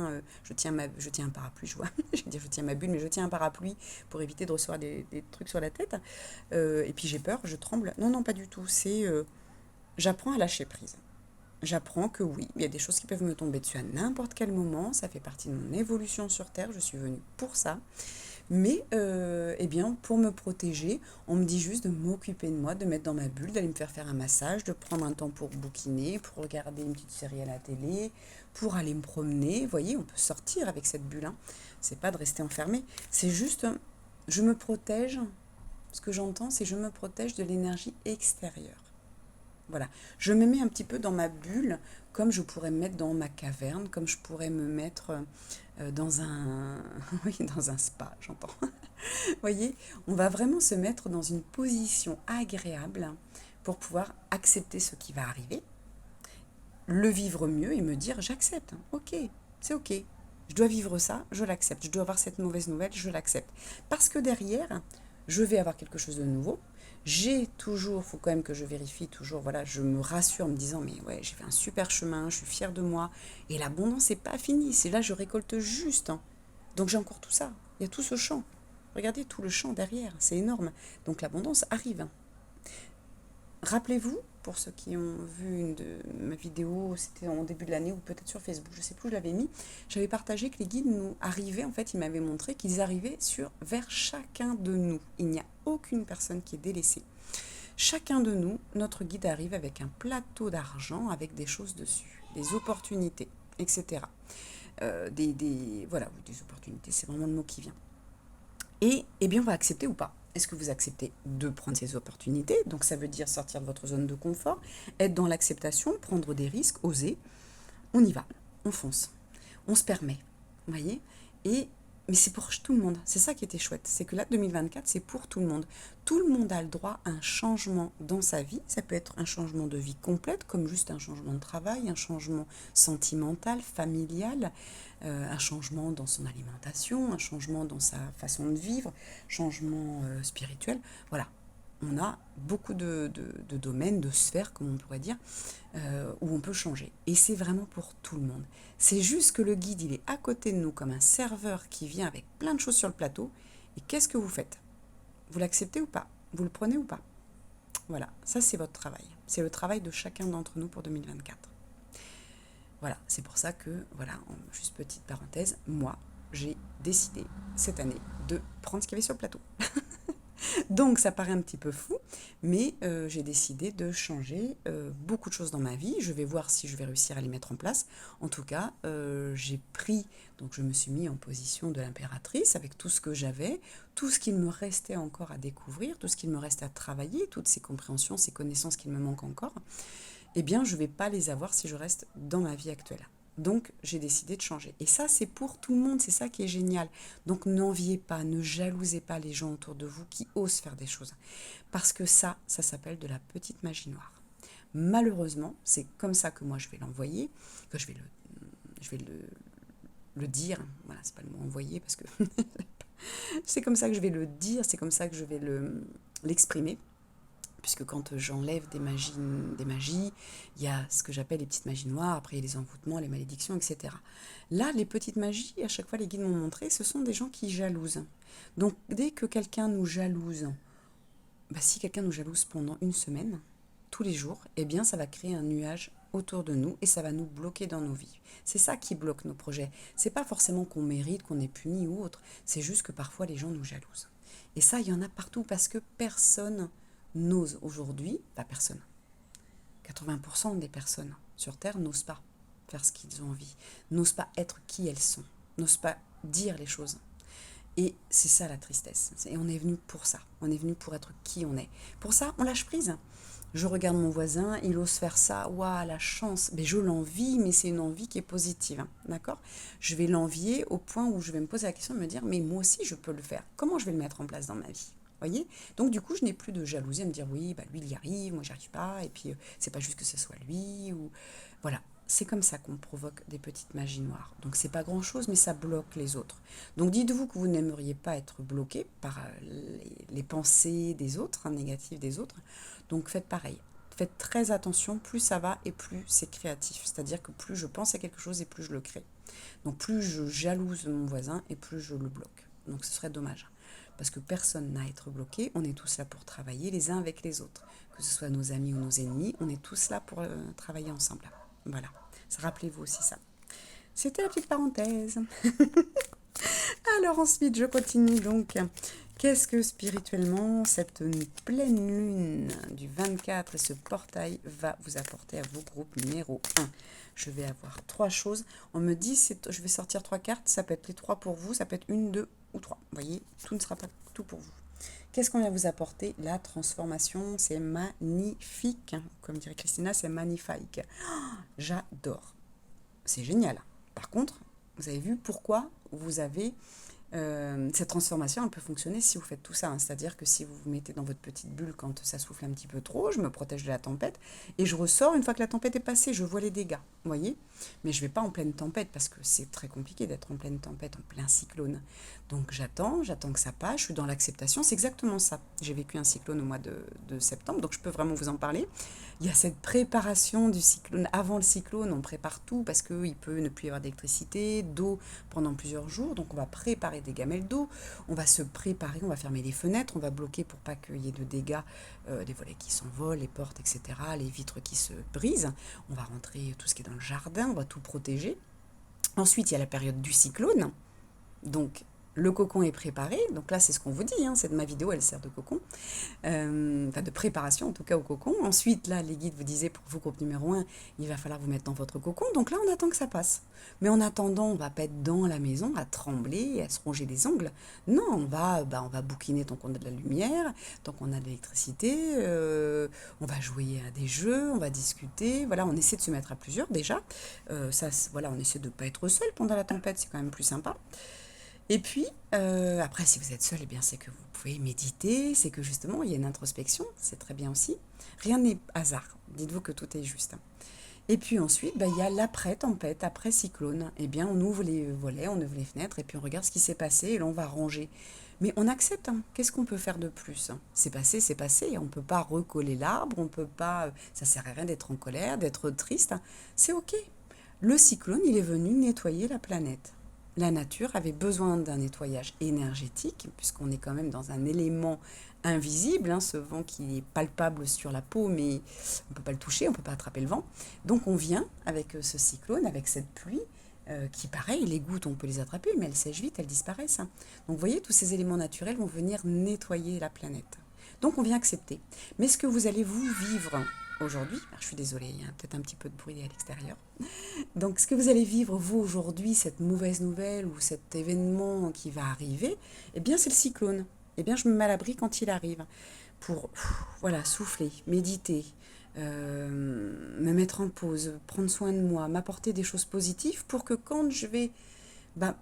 un parapluie. Je vois, je vais dire je tiens ma bulle, mais je tiens un parapluie pour éviter de recevoir des trucs sur la tête. Et puis j'ai peur, je tremble. Non, non, pas du tout. C'est j'apprends à lâcher prise. J'apprends que oui, il y a des choses qui peuvent me tomber dessus à n'importe quel moment, ça fait partie de mon évolution sur Terre, je suis venue pour ça. Mais, eh bien, pour me protéger, on me dit juste de m'occuper de moi, de mettre dans ma bulle, d'aller me faire un massage, de prendre un temps pour bouquiner, pour regarder une petite série à la télé, pour aller me promener. Vous voyez, on peut sortir avec cette bulle, hein. C'est pas de rester enfermé. C'est juste, je me protège. Ce que j'entends, c'est je me protège de l'énergie extérieure. Voilà. Je me mets un petit peu dans ma bulle, comme je pourrais me mettre dans ma caverne, comme je pourrais me mettre dans un, oui, dans un spa, j'entends. Vous voyez, on va vraiment se mettre dans une position agréable pour pouvoir accepter ce qui va arriver, le vivre mieux et me dire j'accepte. Ok, c'est ok. Je dois vivre ça, je l'accepte. Je dois avoir cette mauvaise nouvelle, je l'accepte. Parce que derrière, je vais avoir quelque chose de nouveau. J'ai toujours, il faut quand même que je vérifie toujours, voilà, je me rassure en me disant, mais ouais, j'ai fait un super chemin, je suis fière de moi. Et l'abondance n'est pas finie, c'est là, je récolte juste, hein. Donc j'ai encore tout ça, il y a tout ce champ. Regardez tout le champ derrière, c'est énorme. Donc l'abondance arrive, hein. Rappelez-vous, pour ceux qui ont vu une de mes vidéos, c'était en début de l'année ou peut-être sur Facebook, je ne sais plus où je l'avais mis, j'avais partagé que les guides nous arrivaient, en fait, ils m'avaient montré qu'ils arrivaient vers chacun de nous. Il n'y a aucune personne qui est délaissée. Chacun de nous, notre guide arrive avec un plateau d'argent avec des choses dessus, des opportunités, etc. Voilà, des opportunités, c'est vraiment le mot qui vient. Et eh bien, on va accepter ou pas. Est-ce que vous acceptez de prendre ces opportunités? Donc ça veut dire sortir de votre zone de confort, être dans l'acceptation, prendre des risques, oser. On y va, on fonce, on se permet, vous voyez. Mais c'est pour tout le monde, c'est ça qui était chouette, c'est que là, 2024, c'est pour tout le monde. Tout le monde a le droit à un changement dans sa vie, ça peut être un changement de vie complète, comme juste un changement de travail, un changement sentimental, familial, un changement dans son alimentation, un changement dans sa façon de vivre, changement spirituel, voilà. On a beaucoup de domaines, de sphères, comme on pourrait dire, où on peut changer. Et c'est vraiment pour tout le monde. C'est juste que le guide, il est à côté de nous comme un serveur qui vient avec plein de choses sur le plateau. Et qu'est-ce que vous faites? Vous l'acceptez ou pas? Vous le prenez ou pas? Voilà, ça c'est votre travail. C'est le travail de chacun d'entre nous pour 2024. Voilà, c'est pour ça que, voilà, juste petite parenthèse, moi, j'ai décidé cette année de prendre ce qu'il y avait sur le plateau. Donc ça paraît un petit peu fou, mais j'ai décidé de changer beaucoup de choses dans ma vie. Je vais voir si je vais réussir à les mettre en place. En tout cas, j'ai pris, donc je me suis mis en position de l'impératrice avec tout ce que j'avais, tout ce qu'il me restait encore à découvrir, tout ce qu'il me reste à travailler, toutes ces compréhensions, ces connaissances qu'il me manquent encore. Eh bien, je ne vais pas les avoir si je reste dans ma vie actuelle. Donc, j'ai décidé de changer. Et ça, c'est pour tout le monde, c'est ça qui est génial. Donc, n'enviez pas, ne jalousez pas les gens autour de vous qui osent faire des choses. Parce que ça s'appelle de la petite magie noire. Malheureusement, c'est comme ça que moi je vais l'envoyer, que je vais le dire. Voilà, c'est pas le mot envoyer parce que c'est comme ça que je vais le dire, c'est comme ça que je vais l'exprimer. Puisque quand j'enlève des magies, il y a ce que j'appelle les petites magies noires, après il y a les envoûtements, les malédictions, etc. Là, les petites magies, à chaque fois les guides m'ont montré, ce sont des gens qui jalousent. Donc dès que quelqu'un nous jalouse, si quelqu'un nous jalouse pendant une semaine, tous les jours, eh bien ça va créer un nuage autour de nous et ça va nous bloquer dans nos vies. C'est ça qui bloque nos projets. C'est pas forcément qu'on mérite, qu'on est puni ou autre, c'est juste que parfois les gens nous jalousent. Et ça, il y en a partout parce que personne n'ose aujourd'hui, pas personne, 80% des personnes sur Terre n'osent pas faire ce qu'ils ont envie, n'osent pas être qui elles sont, n'osent pas dire les choses. Et c'est ça la tristesse. Et on est venu pour ça. On est venu pour être qui on est. Pour ça, on lâche prise. Je regarde mon voisin, il ose faire ça. Waouh, la chance. Mais je l'envie, mais c'est une envie qui est positive. Hein, d'accord? Je vais l'envier au point où je vais me poser la question de me dire, mais moi aussi, je peux le faire. Comment je vais le mettre en place dans ma vie? Voyez. Donc du coup, je n'ai plus de jalousie à me dire, oui, lui, il y arrive, moi, j'y arrive pas. Et puis, c'est pas juste que ce soit lui. Ou voilà. C'est comme ça qu'on provoque des petites magies noires. Donc c'est pas grand-chose, mais ça bloque les autres. Donc dites-vous que vous n'aimeriez pas être bloqué par les pensées des autres, hein, négatives des autres. Donc faites pareil. Faites très attention, plus ça va et plus c'est créatif. C'est-à-dire que plus je pense à quelque chose et plus je le crée. Donc plus je jalouse mon voisin et plus je le bloque. Donc ce serait dommage. Parce que personne n'a à être bloqué, on est tous là pour travailler les uns avec les autres. Que ce soit nos amis ou nos ennemis, on est tous là pour travailler ensemble. Voilà. Rappelez-vous aussi ça. C'était la petite parenthèse. Alors ensuite, je continue donc. Qu'est-ce que spirituellement cette pleine lune du 24 et ce portail va vous apporter à vous, groupe numéro 1? Je vais avoir 3 choses. On me dit, je vais sortir 3 cartes, ça peut être les 3 pour vous, ça peut être 1, 2 ou 3. Vous voyez, tout ne sera pas tout pour vous. Qu'est-ce qu'on vient vous apporter? La transformation, c'est magnifique. Comme dirait Christina, c'est magnifique. J'adore. C'est génial. Par contre, vous avez vu pourquoi vous avez cette transformation, elle peut fonctionner si vous faites tout ça. Hein. C'est-à-dire que si vous vous mettez dans votre petite bulle quand ça souffle un petit peu trop, je me protège de la tempête et je ressors une fois que la tempête est passée, je vois les dégâts, vous voyez. Mais je ne vais pas en pleine tempête parce que c'est très compliqué d'être en pleine tempête, en plein cyclone. Donc j'attends que ça passe, je suis dans l'acceptation, c'est exactement ça. J'ai vécu un cyclone au mois de septembre, donc je peux vraiment vous en parler. Il y a cette préparation du cyclone. Avant le cyclone, on prépare tout parce qu'il peut ne plus y avoir d'électricité, d'eau pendant plusieurs jours. Donc on va préparer des gamelles d'eau, on va se préparer, on va fermer les fenêtres, on va bloquer pour pas qu'il y ait de dégâts, des volets qui s'envolent, les portes, etc., les vitres qui se brisent. On va rentrer tout ce qui est dans le jardin, on va tout protéger. Ensuite, il y a la période du cyclone. Donc le cocon est préparé, donc là c'est ce qu'on vous dit, hein, ma vidéo elle sert de cocon, enfin de préparation en tout cas au cocon. Ensuite là les guides vous disaient pour vous groupe numéro 1, il va falloir vous mettre dans votre cocon, donc là on attend que ça passe. Mais en attendant on va pas être dans la maison à trembler, à se ronger les ongles, non on va bouquiner tant qu'on a de la lumière, tant qu'on a de l'électricité, on va jouer à des jeux, on va discuter, voilà on essaie de se mettre à plusieurs déjà, voilà on essaie de ne pas être seul pendant la tempête, c'est quand même plus sympa. Et puis, après, si vous êtes seul, eh bien, c'est que vous pouvez méditer, c'est que justement, il y a une introspection, c'est très bien aussi. Rien n'est hasard, dites-vous que tout est juste. Et puis ensuite, il y a l'après-tempête, après-cyclone. Eh bien, on ouvre les volets, on ouvre les fenêtres, et puis on regarde ce qui s'est passé, et là, on va ranger. Mais on accepte, hein. Qu'est-ce qu'on peut faire de plus? C'est passé, on ne peut pas recoller l'arbre, on peut pas... Ça sert à rien d'être en colère, d'être triste, hein. C'est ok. Le cyclone, il est venu nettoyer la planète. La nature avait besoin d'un nettoyage énergétique, puisqu'on est quand même dans un élément invisible, hein, ce vent qui est palpable sur la peau, mais on ne peut pas le toucher, on ne peut pas attraper le vent. Donc on vient avec ce cyclone, avec cette pluie, qui pareil, les gouttes, on peut les attraper, mais elles sèchent vite, elles disparaissent. Hein. Donc vous voyez, tous ces éléments naturels vont venir nettoyer la planète. Donc on vient accepter. Mais ce que vous allez vous vivre aujourd'hui, je suis désolée, il y a peut-être un petit peu de bruit à l'extérieur, donc, ce que vous allez vivre, vous, aujourd'hui, cette mauvaise nouvelle ou cet événement qui va arriver, eh bien, c'est le cyclone. Eh bien, je me mets à l'abri quand il arrive pour, voilà, souffler, méditer, me mettre en pause, prendre soin de moi, m'apporter des choses positives pour que quand je vais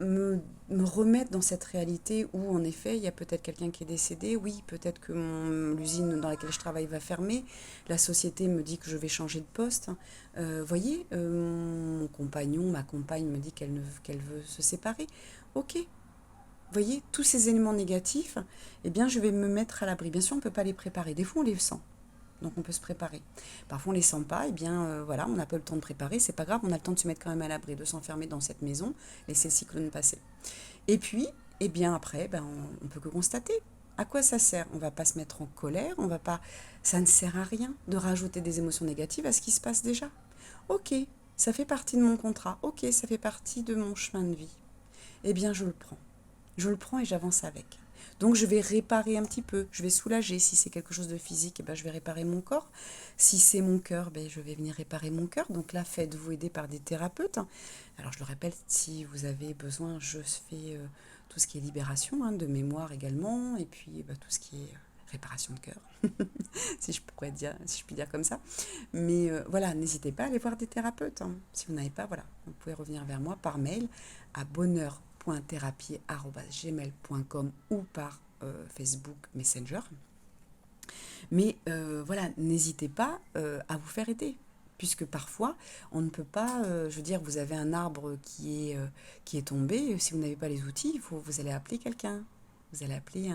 me remettre dans cette réalité où, en effet, il y a peut-être quelqu'un qui est décédé. Oui, peut-être que l'usine dans laquelle je travaille va fermer. La société me dit que je vais changer de poste. Voyez, mon compagnon, ma compagne me dit qu'elle veut se séparer. Ok. Voyez, tous ces éléments négatifs, eh bien, je vais me mettre à l'abri. Bien sûr, on ne peut pas les préparer. Des fois, on les sent. Donc on peut se préparer. Parfois on ne les sent pas, et bien voilà, on n'a pas le temps de préparer, c'est pas grave, on a le temps de se mettre quand même à l'abri, de s'enfermer dans cette maison, laisser le cyclone passer. Et puis, eh bien après, on peut que constater. À quoi ça sert? On va pas se mettre en colère, on va pas. Ça ne sert à rien de rajouter des émotions négatives à ce qui se passe déjà. Ok, ça fait partie de mon contrat, ok, ça fait partie de mon chemin de vie. Eh bien je le prends. Je le prends et j'avance avec. Donc je vais réparer un petit peu, je vais soulager. Si c'est quelque chose de physique, je vais réparer mon corps. Si c'est mon cœur, je vais venir réparer mon cœur. Donc là, faites-vous aider par des thérapeutes. Alors je le répète, si vous avez besoin, je fais tout ce qui est libération, hein, de mémoire également, et puis tout ce qui est réparation de cœur, si je puis dire comme ça. Mais voilà, n'hésitez pas à aller voir des thérapeutes. Hein. Si vous n'avez pas, voilà, vous pouvez revenir vers moi par mail à bonheur.thérapie@gmail.com ou par Facebook Messenger. Mais voilà, n'hésitez pas à vous faire aider. Puisque parfois, on ne peut pas, je veux dire, vous avez un arbre qui est tombé, si vous n'avez pas les outils, vous allez appeler quelqu'un. Vous allez appeler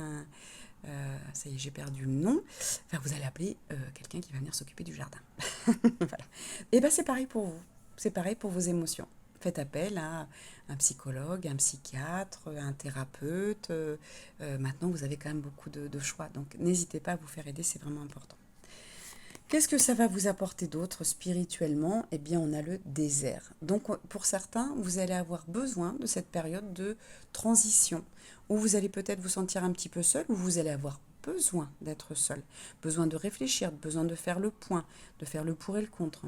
ça y est, j'ai perdu le nom. Enfin, vous allez appeler quelqu'un qui va venir s'occuper du jardin. Voilà. Et c'est pareil pour vous. C'est pareil pour vos émotions. Faites appel à un psychologue, un psychiatre, un thérapeute. Maintenant, vous avez quand même beaucoup de choix. Donc, n'hésitez pas à vous faire aider, c'est vraiment important. Qu'est-ce que ça va vous apporter d'autre spirituellement? Eh bien, on a le désert. Donc, pour certains, vous allez avoir besoin de cette période de transition, où vous allez peut-être vous sentir un petit peu seul, où vous allez avoir besoin d'être seul, besoin de réfléchir, besoin de faire le point, de faire le pour et le contre.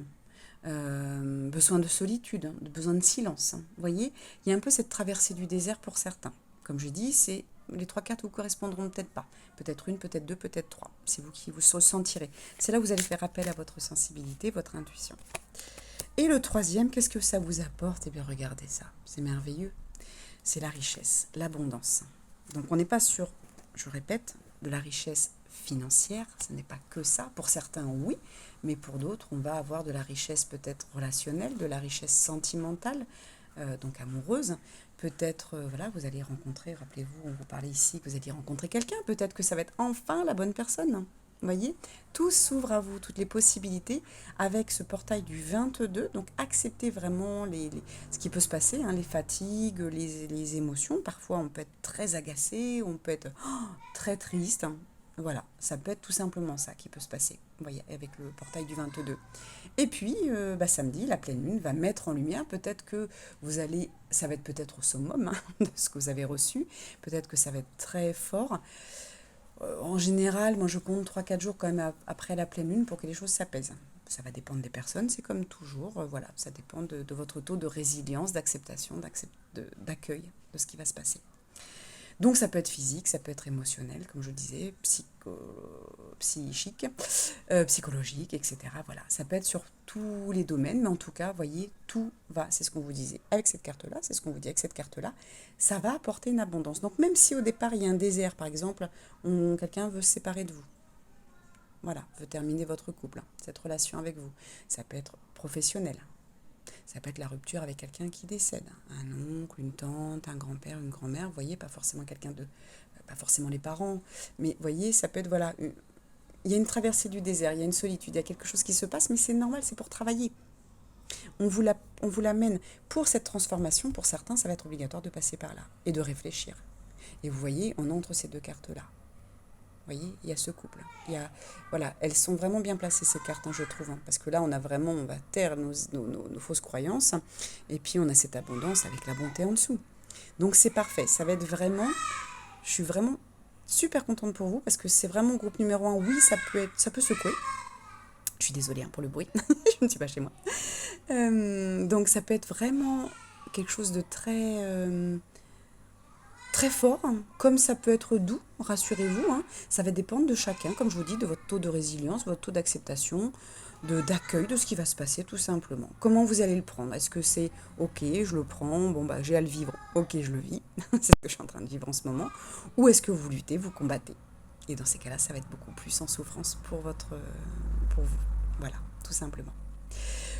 Besoin de solitude, besoin de silence. Vous voyez, il y a un peu cette traversée du désert pour certains. Comme je dis, c'est les trois cartes vous correspondront peut-être pas. Peut-être une, peut-être deux, peut-être trois. C'est vous qui vous ressentirez. C'est là où vous allez faire appel à votre sensibilité, votre intuition. Et le troisième, qu'est-ce que ça vous apporte? Eh bien, regardez ça. C'est merveilleux. C'est la richesse, l'abondance. Donc, on n'est pas sur, je répète, de la richesse financière. Ce n'est pas que ça. Pour certains, oui. Mais pour d'autres, on va avoir de la richesse peut-être relationnelle, de la richesse sentimentale, donc amoureuse. Peut-être, voilà, vous allez rencontrer, rappelez-vous, on vous parlait ici que vous allez rencontrer quelqu'un. Peut-être que ça va être enfin la bonne personne. Vous voyez, tout s'ouvre à vous, toutes les possibilités avec ce portail du 22. Donc acceptez vraiment ce qui peut se passer, hein, les fatigues, les émotions. Parfois on peut être très agacé, on peut être très triste. Hein. Voilà, ça peut être tout simplement ça qui peut se passer, vous voyez, avec le portail du 22. Et puis, samedi, la pleine lune va mettre en lumière, peut-être que vous allez, ça va être peut-être au summum hein, de ce que vous avez reçu, peut-être que ça va être très fort. En général, moi je compte 3 4 jours quand même après la pleine lune pour que les choses s'apaisent. Ça va dépendre des personnes, c'est comme toujours, voilà, ça dépend de votre taux de résilience, d'acceptation, d'accueil de ce qui va se passer. Donc ça peut être physique, ça peut être émotionnel, comme je disais, psychique, psychologique, etc. Voilà, ça peut être sur tous les domaines, mais en tout cas, voyez, tout va, c'est ce qu'on vous disait avec cette carte-là, c'est ce qu'on vous dit avec cette carte-là, ça va apporter une abondance. Donc même si au départ il y a un désert, par exemple, quelqu'un veut se séparer de vous, voilà, veut terminer votre couple, cette relation avec vous, ça peut être professionnel. Ça peut être la rupture avec quelqu'un qui décède. Un oncle, une tante, un grand-père, une grand-mère. Vous voyez, pas forcément quelqu'un de... Pas forcément les parents. Mais vous voyez, ça peut être, voilà... Il y a une traversée du désert, il y a une solitude, il y a quelque chose qui se passe, mais c'est normal, c'est pour travailler. On vous l'amène. Pour cette transformation, pour certains, ça va être obligatoire de passer par là et de réfléchir. Et vous voyez, on entre ces deux cartes-là. Vous voyez, il y a ce couple. Voilà, elles sont vraiment bien placées ces cartes, hein, je trouve. Hein, parce que là, on va taire nos fausses croyances. Et puis, on a cette abondance avec la bonté en dessous. Donc, c'est parfait. Ça va être vraiment... Je suis vraiment super contente pour vous parce que c'est vraiment groupe numéro 1. Oui, ça peut secouer. Je suis désolée hein, pour le bruit. Je ne suis pas chez moi. Donc, ça peut être vraiment quelque chose de très fort, comme ça peut être doux, rassurez-vous, hein. Ça va dépendre de chacun, comme je vous dis, de votre taux de résilience, votre taux d'acceptation, d'accueil de ce qui va se passer tout simplement. Comment vous allez le prendre? Est-ce que c'est ok, je le prends, bon bah j'ai à le vivre, ok je le vis, c'est ce que je suis en train de vivre en ce moment, ou est-ce que vous luttez, vous combattez? Et dans ces cas-là, ça va être beaucoup plus en souffrance pour vous, voilà, tout simplement.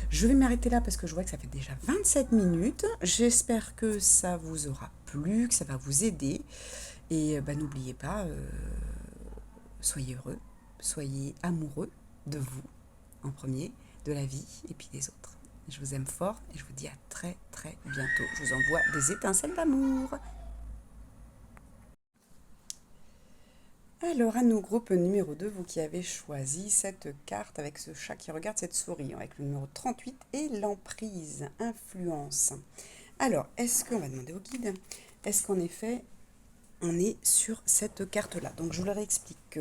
Je vais m'arrêter là parce que je vois que ça fait déjà 27 minutes. J'espère que ça vous aura plu, que ça va vous aider. Et n'oubliez pas, soyez heureux, soyez amoureux de vous en premier, de la vie et puis des autres. Je vous aime fort et je vous dis à très très bientôt. Je vous envoie des étincelles d'amour. Alors, à nos groupes numéro 2, vous qui avez choisi cette carte avec ce chat qui regarde cette souris, avec le numéro 38 et l'emprise, influence. Alors, est-ce qu'on va demander au guide, est-ce qu'en effet, on est sur cette carte-là? Donc, je vous le réexplique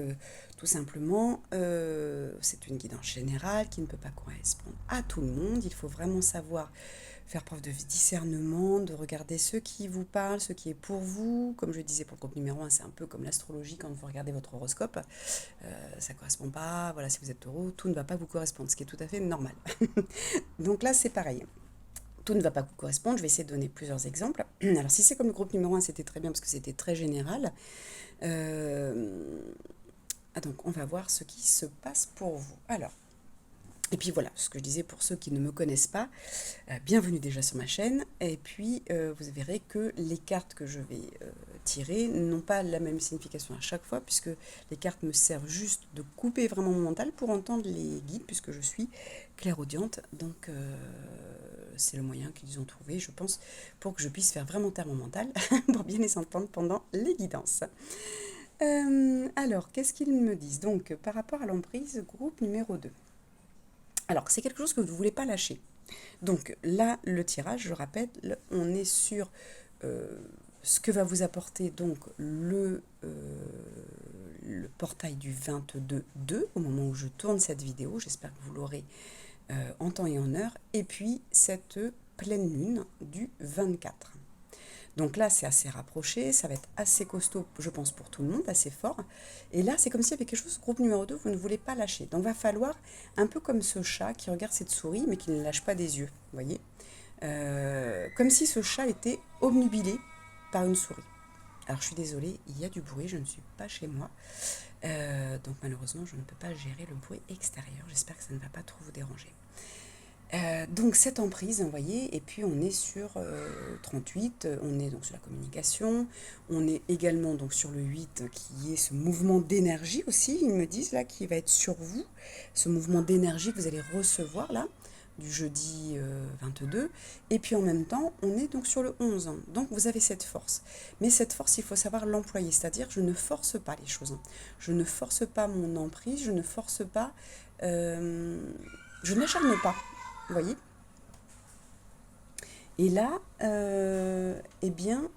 tout simplement, c'est une guidance générale qui ne peut pas correspondre à tout le monde. Il faut vraiment savoir faire preuve de discernement, de regarder ce qui vous parle, ce qui est pour vous. Comme je disais pour le groupe numéro 1, c'est un peu comme l'astrologie quand vous regardez votre horoscope. Ça ne correspond pas, voilà, si vous êtes taureau, tout ne va pas vous correspondre, ce qui est tout à fait normal. Donc là, c'est pareil. Tout ne va pas vous correspondre, je vais essayer de donner plusieurs exemples. Alors si c'est comme le groupe numéro 1, c'était très bien parce que c'était très général. Donc on va voir ce qui se passe pour vous. Alors, et puis voilà, ce que je disais pour ceux qui ne me connaissent pas, bienvenue déjà sur ma chaîne. Et puis vous verrez que les cartes que je vais tirer n'ont pas la même signification à chaque fois, puisque les cartes me servent juste de couper vraiment mon mental pour entendre les guides, puisque je suis clairaudiente. Donc c'est le moyen qu'ils ont trouvé, je pense, pour que je puisse faire vraiment taire mon mental, pour bien les entendre pendant les guidances. Alors, qu'est-ce qu'ils me disent? Donc, par rapport à l'emprise, groupe numéro 2. Alors, c'est quelque chose que vous ne voulez pas lâcher. Donc là, le tirage, je rappelle, on est sur ce que va vous apporter donc le portail du 22-2 au moment où je tourne cette vidéo. J'espère que vous l'aurez en temps et en heure. Et puis cette pleine lune du 24. Donc là, c'est assez rapproché, ça va être assez costaud, je pense, pour tout le monde, assez fort. Et là, c'est comme s'il y avait quelque chose, groupe numéro 2, vous ne voulez pas lâcher. Donc, il va falloir, un peu comme ce chat qui regarde cette souris, mais qui ne lâche pas des yeux, vous voyez. Comme si ce chat était obnubilé par une souris. Alors, je suis désolée, il y a du bruit, je ne suis pas chez moi. Donc, malheureusement, je ne peux pas gérer le bruit extérieur. J'espère que ça ne va pas trop vous déranger. Donc cette emprise, vous voyez, et puis on est sur 38, on est donc sur la communication, on est également donc sur le 8 qui est ce mouvement d'énergie aussi, ils me disent là, qui va être sur vous, ce mouvement d'énergie que vous allez recevoir là, du jeudi 22, et puis en même temps, on est donc sur le 11, donc vous avez cette force. Mais cette force, il faut savoir l'employer, c'est-à-dire je ne force pas les choses, je ne force pas mon emprise, je ne force pas, je n'acharne pas. Vous voyez. Et là, eh bien,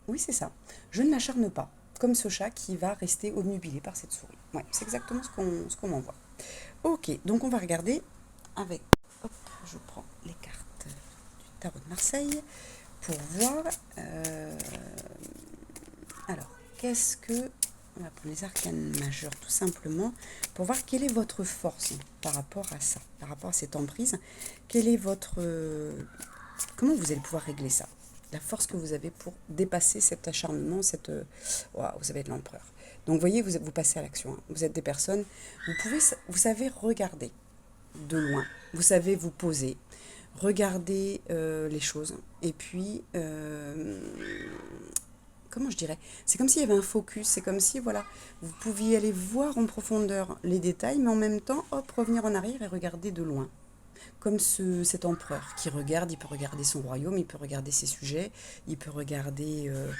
oui, c'est ça. Je ne m'acharne pas, comme ce chat qui va rester obnubilé par cette souris. Ouais, c'est exactement ce qu'on m'envoie. Ok, donc on va regarder avec. Hop, je prends les cartes du tarot de Marseille pour voir. Alors, qu'est-ce que. On va prendre les arcanes majeures tout simplement pour voir quelle est votre force par rapport à ça, par rapport à cette emprise. Quelle est votre. Comment vous allez pouvoir régler ça? La force que vous avez pour dépasser cet acharnement, cette... Wow, vous avez de l'empereur. Donc, vous voyez, vous passez à l'action. Hein. Vous êtes des personnes, vous savez regarder de loin. Vous savez vous poser, regarder les choses. Et puis, comment je dirais? C'est comme s'il y avait un focus. C'est comme si, voilà, vous pouviez aller voir en profondeur les détails, mais en même temps, hop, revenir en arrière et regarder de loin comme cet empereur qui regarde, il peut regarder son royaume, il peut regarder ses sujets, il peut regarder, euh,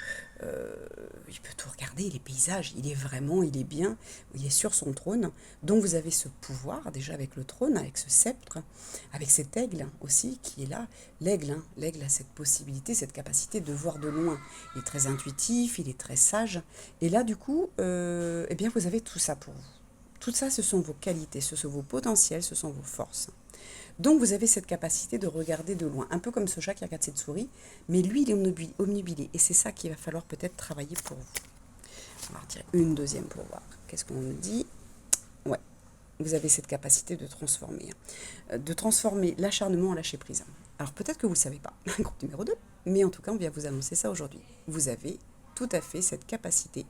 il peut tout regarder, les paysages, il est vraiment, il est bien, il est sur son trône. Donc vous avez ce pouvoir déjà avec le trône, avec ce sceptre, avec cet aigle aussi qui est là. L'aigle, hein, l'aigle a cette possibilité, cette capacité de voir de loin. Il est très intuitif, il est très sage. Et là du coup, eh bien vous avez tout ça pour vous. Tout ça, ce sont vos qualités, ce sont vos potentiels, ce sont vos forces. Donc vous avez cette capacité de regarder de loin, un peu comme ce chat qui regarde cette souris, mais lui il est omnubilé et c'est ça qu'il va falloir peut-être travailler pour vous. On va retirer une deuxième pour voir. Qu'est-ce qu'on nous dit? Ouais, vous avez cette capacité de transformer l'acharnement en lâcher prise. Alors peut-être que vous ne le savez pas, groupe numéro 2, mais en tout cas on vient vous annoncer ça aujourd'hui. Vous avez tout à fait cette capacité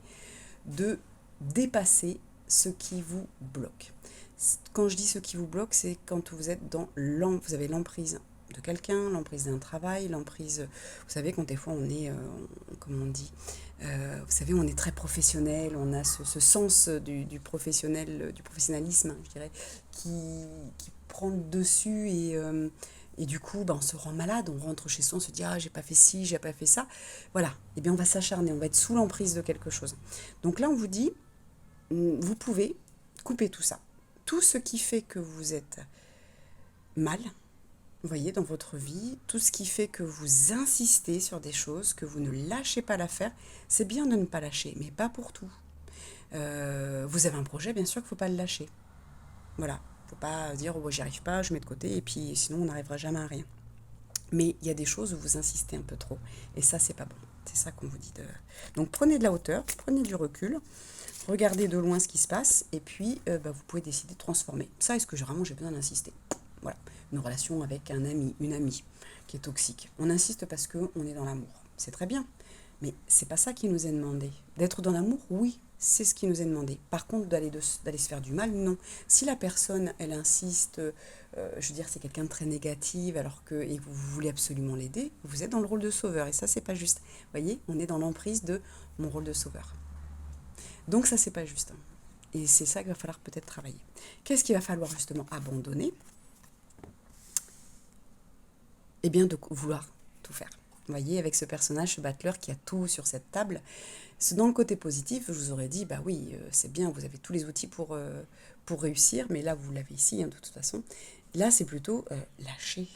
de dépasser ce qui vous bloque. Quand je dis ce qui vous bloque, c'est quand vous êtes vous avez l'emprise de quelqu'un, l'emprise d'un travail, l'emprise, vous savez, quand des fois on est, comme on dit, vous savez, on est très professionnel, on a ce sens du professionnel, du professionnalisme, je dirais, qui prend le dessus et du coup, on se rend malade, on rentre chez soi, on se dit ah j'ai pas fait ci, j'ai pas fait ça, voilà. Eh bien on va s'acharner, on va être sous l'emprise de quelque chose. Donc là on vous dit, vous pouvez couper tout ça, tout ce qui fait que vous êtes mal, vous voyez, dans votre vie, tout ce qui fait que vous insistez sur des choses, que vous ne lâchez pas l'affaire, c'est bien de ne pas lâcher, mais pas pour tout. Vous avez un projet, bien sûr qu'il ne faut pas le lâcher. Voilà, il ne faut pas dire oh, j'y arrive pas, je mets de côté, et puis sinon on n'arrivera jamais à rien. Mais il y a des choses où vous insistez un peu trop, et ça c'est pas bon. C'est ça qu'on vous dit de... Donc prenez de la hauteur, prenez du recul, regardez de loin ce qui se passe, et puis vous pouvez décider de transformer. Ça, est-ce que vraiment j'ai besoin d'insister? Voilà, une relation avec un ami, une amie qui est toxique. On insiste parce qu'on est dans l'amour. C'est très bien, mais c'est pas ça qui nous est demandé. D'être dans l'amour, oui, c'est ce qui nous est demandé. Par contre, d'aller se faire du mal, non. Si la personne, elle insiste, je veux dire, c'est quelqu'un de très négatif, alors que et vous voulez absolument l'aider, vous êtes dans le rôle de sauveur, et ça, c'est pas juste. Vous voyez, on est dans l'emprise de mon rôle de sauveur. Donc ça, c'est pas juste. Et c'est ça qu'il va falloir peut-être travailler. Qu'est-ce qu'il va falloir justement abandonner? Eh bien, de vouloir tout faire. Vous voyez, avec ce personnage, ce battleur qui a tout sur cette table, dans le côté positif, je vous aurais dit, bah oui, c'est bien, vous avez tous les outils pour réussir, mais là, vous l'avez ici, hein, de toute façon. Là, c'est plutôt lâcher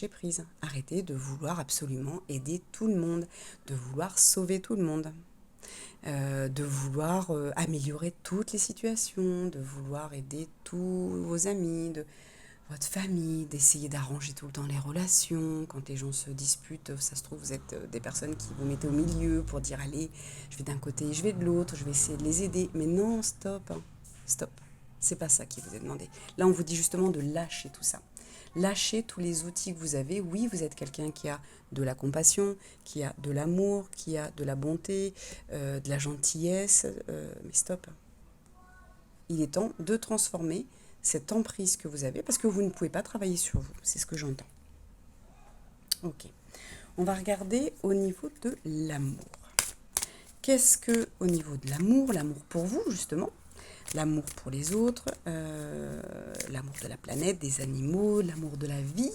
prise. Arrêtez de vouloir absolument aider tout le monde, de vouloir sauver tout le monde. De vouloir améliorer toutes les situations, de vouloir aider tous vos amis, de votre famille, d'essayer d'arranger tout le temps les relations. Quand les gens se disputent, ça se trouve, vous êtes des personnes qui vous mettez au milieu pour dire allez, je vais d'un côté, je vais de l'autre, je vais essayer de les aider. Mais non, stop, hein, stop. C'est pas ça qui vous est demandé. Là, on vous dit justement de lâcher tout ça. Lâchez tous les outils que vous avez. Oui, vous êtes quelqu'un qui a de la compassion, qui a de l'amour, qui a de la bonté, de la gentillesse, mais stop. Il est temps de transformer cette emprise que vous avez parce que vous ne pouvez pas travailler sur vous. C'est ce que j'entends. Ok. On va regarder au niveau de l'amour. Qu'est-ce que, au niveau de l'amour pour vous, justement, l'amour pour les autres, l'amour de la planète, des animaux, l'amour de la vie,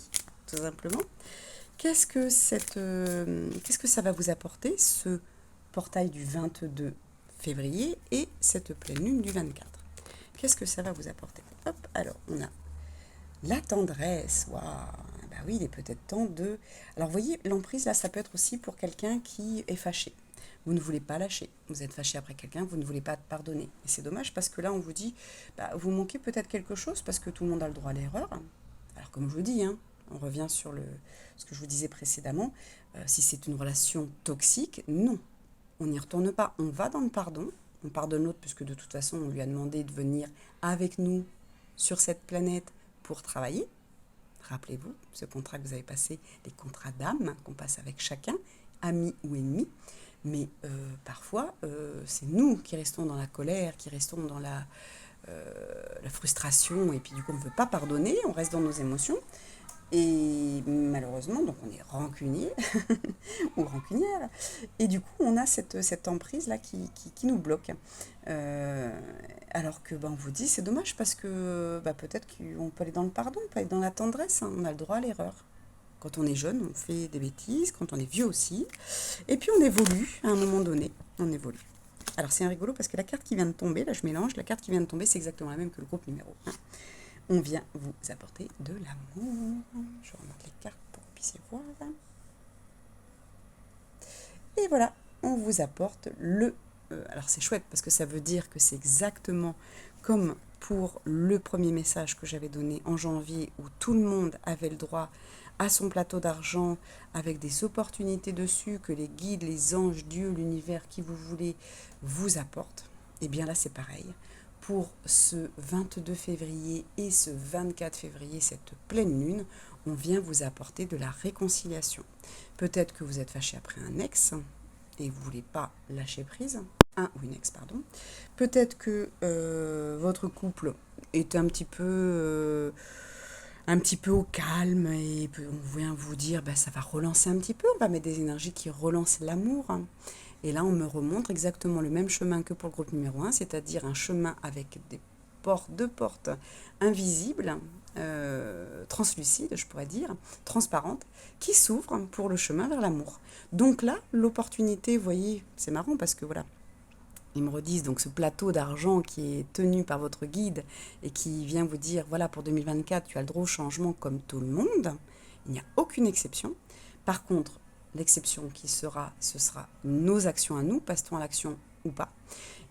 tout simplement. Qu'est-ce que ça va vous apporter, ce portail du 22 février et cette pleine lune du 24? Qu'est-ce que ça va vous apporter? Hop, alors on a la tendresse. Waouh, bah oui, il est peut-être temps de... Alors vous voyez, l'emprise, là, ça peut être aussi pour quelqu'un qui est fâché. Vous ne voulez pas lâcher. Vous êtes fâché après quelqu'un, vous ne voulez pas pardonner. Et c'est dommage parce que là, on vous dit, bah, vous manquez peut-être quelque chose parce que tout le monde a le droit à l'erreur. Alors comme je vous dis, hein, on revient sur ce que je vous disais précédemment. Si c'est une relation toxique, non. On n'y retourne pas. On va dans le pardon. On pardonne l'autre puisque de toute façon, on lui a demandé de venir avec nous sur cette planète pour travailler. Rappelez-vous, ce contrat que vous avez passé, les contrats d'âme qu'on passe avec chacun, amis ou ennemis. Mais parfois, c'est nous qui restons dans la colère, qui restons dans la frustration, et puis du coup, on ne veut pas pardonner, on reste dans nos émotions. Et malheureusement, donc on est rancunier ou rancunière. Et du coup, on a cette emprise-là qui nous bloque. Alors que on vous dit, c'est dommage parce que peut-être qu'on peut aller dans le pardon, on peut aller dans la tendresse. Hein, on a le droit à l'erreur. Quand on est jeune, on fait des bêtises. Quand on est vieux aussi. Et puis on évolue à un moment donné. On évolue. Alors c'est un rigolo parce que la carte qui vient de tomber, là je mélange, la carte qui vient de tomber, c'est exactement la même que le groupe numéro 1. On vient vous apporter de l'amour. Je remonte les cartes pour que vous puissiez voir. Et voilà, on vous apporte alors c'est chouette parce que ça veut dire que c'est exactement comme pour le premier message que j'avais donné en janvier où tout le monde avait le droit à son plateau d'argent avec des opportunités dessus que les guides, les anges, Dieu, l'univers, qui vous voulez, vous apportent. Et bien là c'est pareil. Pour ce 22 février et ce 24 février, cette pleine lune, on vient vous apporter de la réconciliation. Peut-être que vous êtes fâché après un ex et vous ne voulez pas lâcher prise. Un ou une ex, pardon. Peut-être que votre couple est un petit peu au calme et on vient vous dire ça va relancer un petit peu, on va mettre des énergies qui relancent l'amour. Et là, on me remontre exactement le même chemin que pour le groupe numéro 1, c'est-à-dire un chemin avec deux portes invisibles, translucides, je pourrais dire, transparentes, qui s'ouvrent pour le chemin vers l'amour. Donc là, l'opportunité, vous voyez, c'est marrant parce que voilà, ils me redisent donc ce plateau d'argent qui est tenu par votre guide et qui vient vous dire, voilà, pour 2024, tu as le droit au changement comme tout le monde. Il n'y a aucune exception. Par contre, l'exception ce sera nos actions à nous, passe-t-on à l'action ou pas.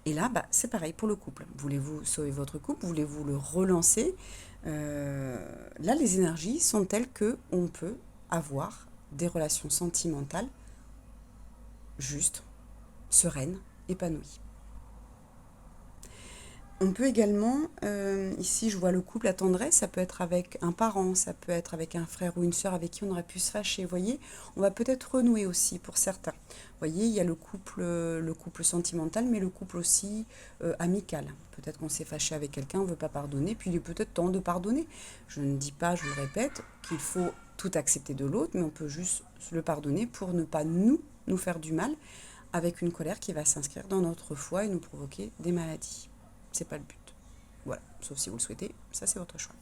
Et là, c'est pareil pour le couple. Voulez-vous sauver votre couple? Voulez-vous le relancer? Là, les énergies sont telles qu'on peut avoir des relations sentimentales justes, sereines, épanouies. On peut également, ici je vois le couple, la tendresse, ça peut être avec un parent, ça peut être avec un frère ou une sœur avec qui on aurait pu se fâcher, vous voyez, on va peut-être renouer aussi pour certains. Vous voyez, il y a le couple sentimental, mais le couple aussi amical. Peut-être qu'on s'est fâché avec quelqu'un, on ne veut pas pardonner, puis il est peut-être temps de pardonner. Je ne dis pas, je le répète, qu'il faut tout accepter de l'autre, mais on peut juste le pardonner pour ne pas nous faire du mal avec une colère qui va s'inscrire dans notre foi et nous provoquer des maladies. C'est pas le but. Voilà, sauf si vous le souhaitez, ça c'est votre choix.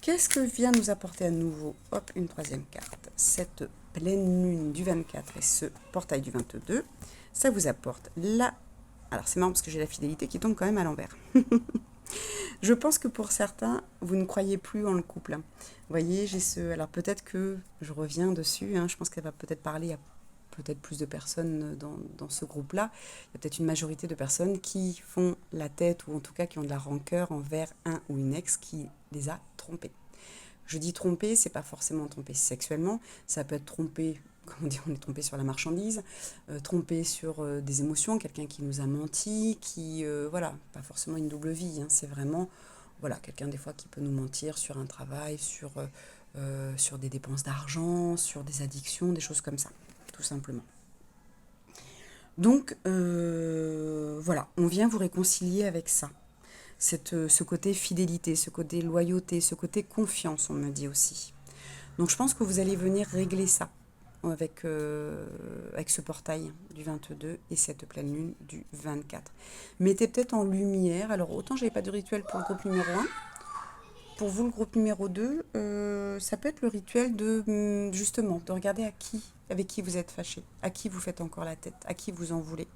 Qu'est-ce que vient nous apporter à nouveau? Hop, une troisième carte. Cette pleine lune du 24 et ce portail du 22, ça vous apporte la... Alors c'est marrant parce que j'ai la fidélité qui tombe quand même à l'envers. Je pense que pour certains, vous ne croyez plus en le couple. Vous voyez, j'ai ce... Alors peut-être que je reviens dessus, hein, je pense qu'elle va peut-être parler à peut-être plus de personnes dans ce groupe-là. Il y a peut-être une majorité de personnes qui font la tête, ou en tout cas qui ont de la rancœur envers un ou une ex qui les a trompés. Je dis tromper, c'est pas forcément tromper sexuellement, ça peut être tromper, comme on dit, on est trompé sur la marchandise, trompé sur des émotions, quelqu'un qui nous a menti, qui, voilà, pas forcément une double vie, hein, c'est vraiment, voilà, quelqu'un des fois qui peut nous mentir sur un travail, sur des dépenses d'argent, sur des addictions, des choses comme ça, tout simplement. Donc, voilà, on vient vous réconcilier avec ça. Ce côté fidélité, ce côté loyauté, ce côté confiance, on me dit aussi. Donc je pense que vous allez venir régler ça avec ce portail du 22 et cette pleine lune du 24. Mettez peut-être en lumière, alors autant j'avais pas de rituel pour le groupe numéro 1, pour vous le groupe numéro 2, ça peut être le rituel de justement de regarder avec qui vous êtes fâché, à qui vous faites encore la tête, à qui vous en voulez.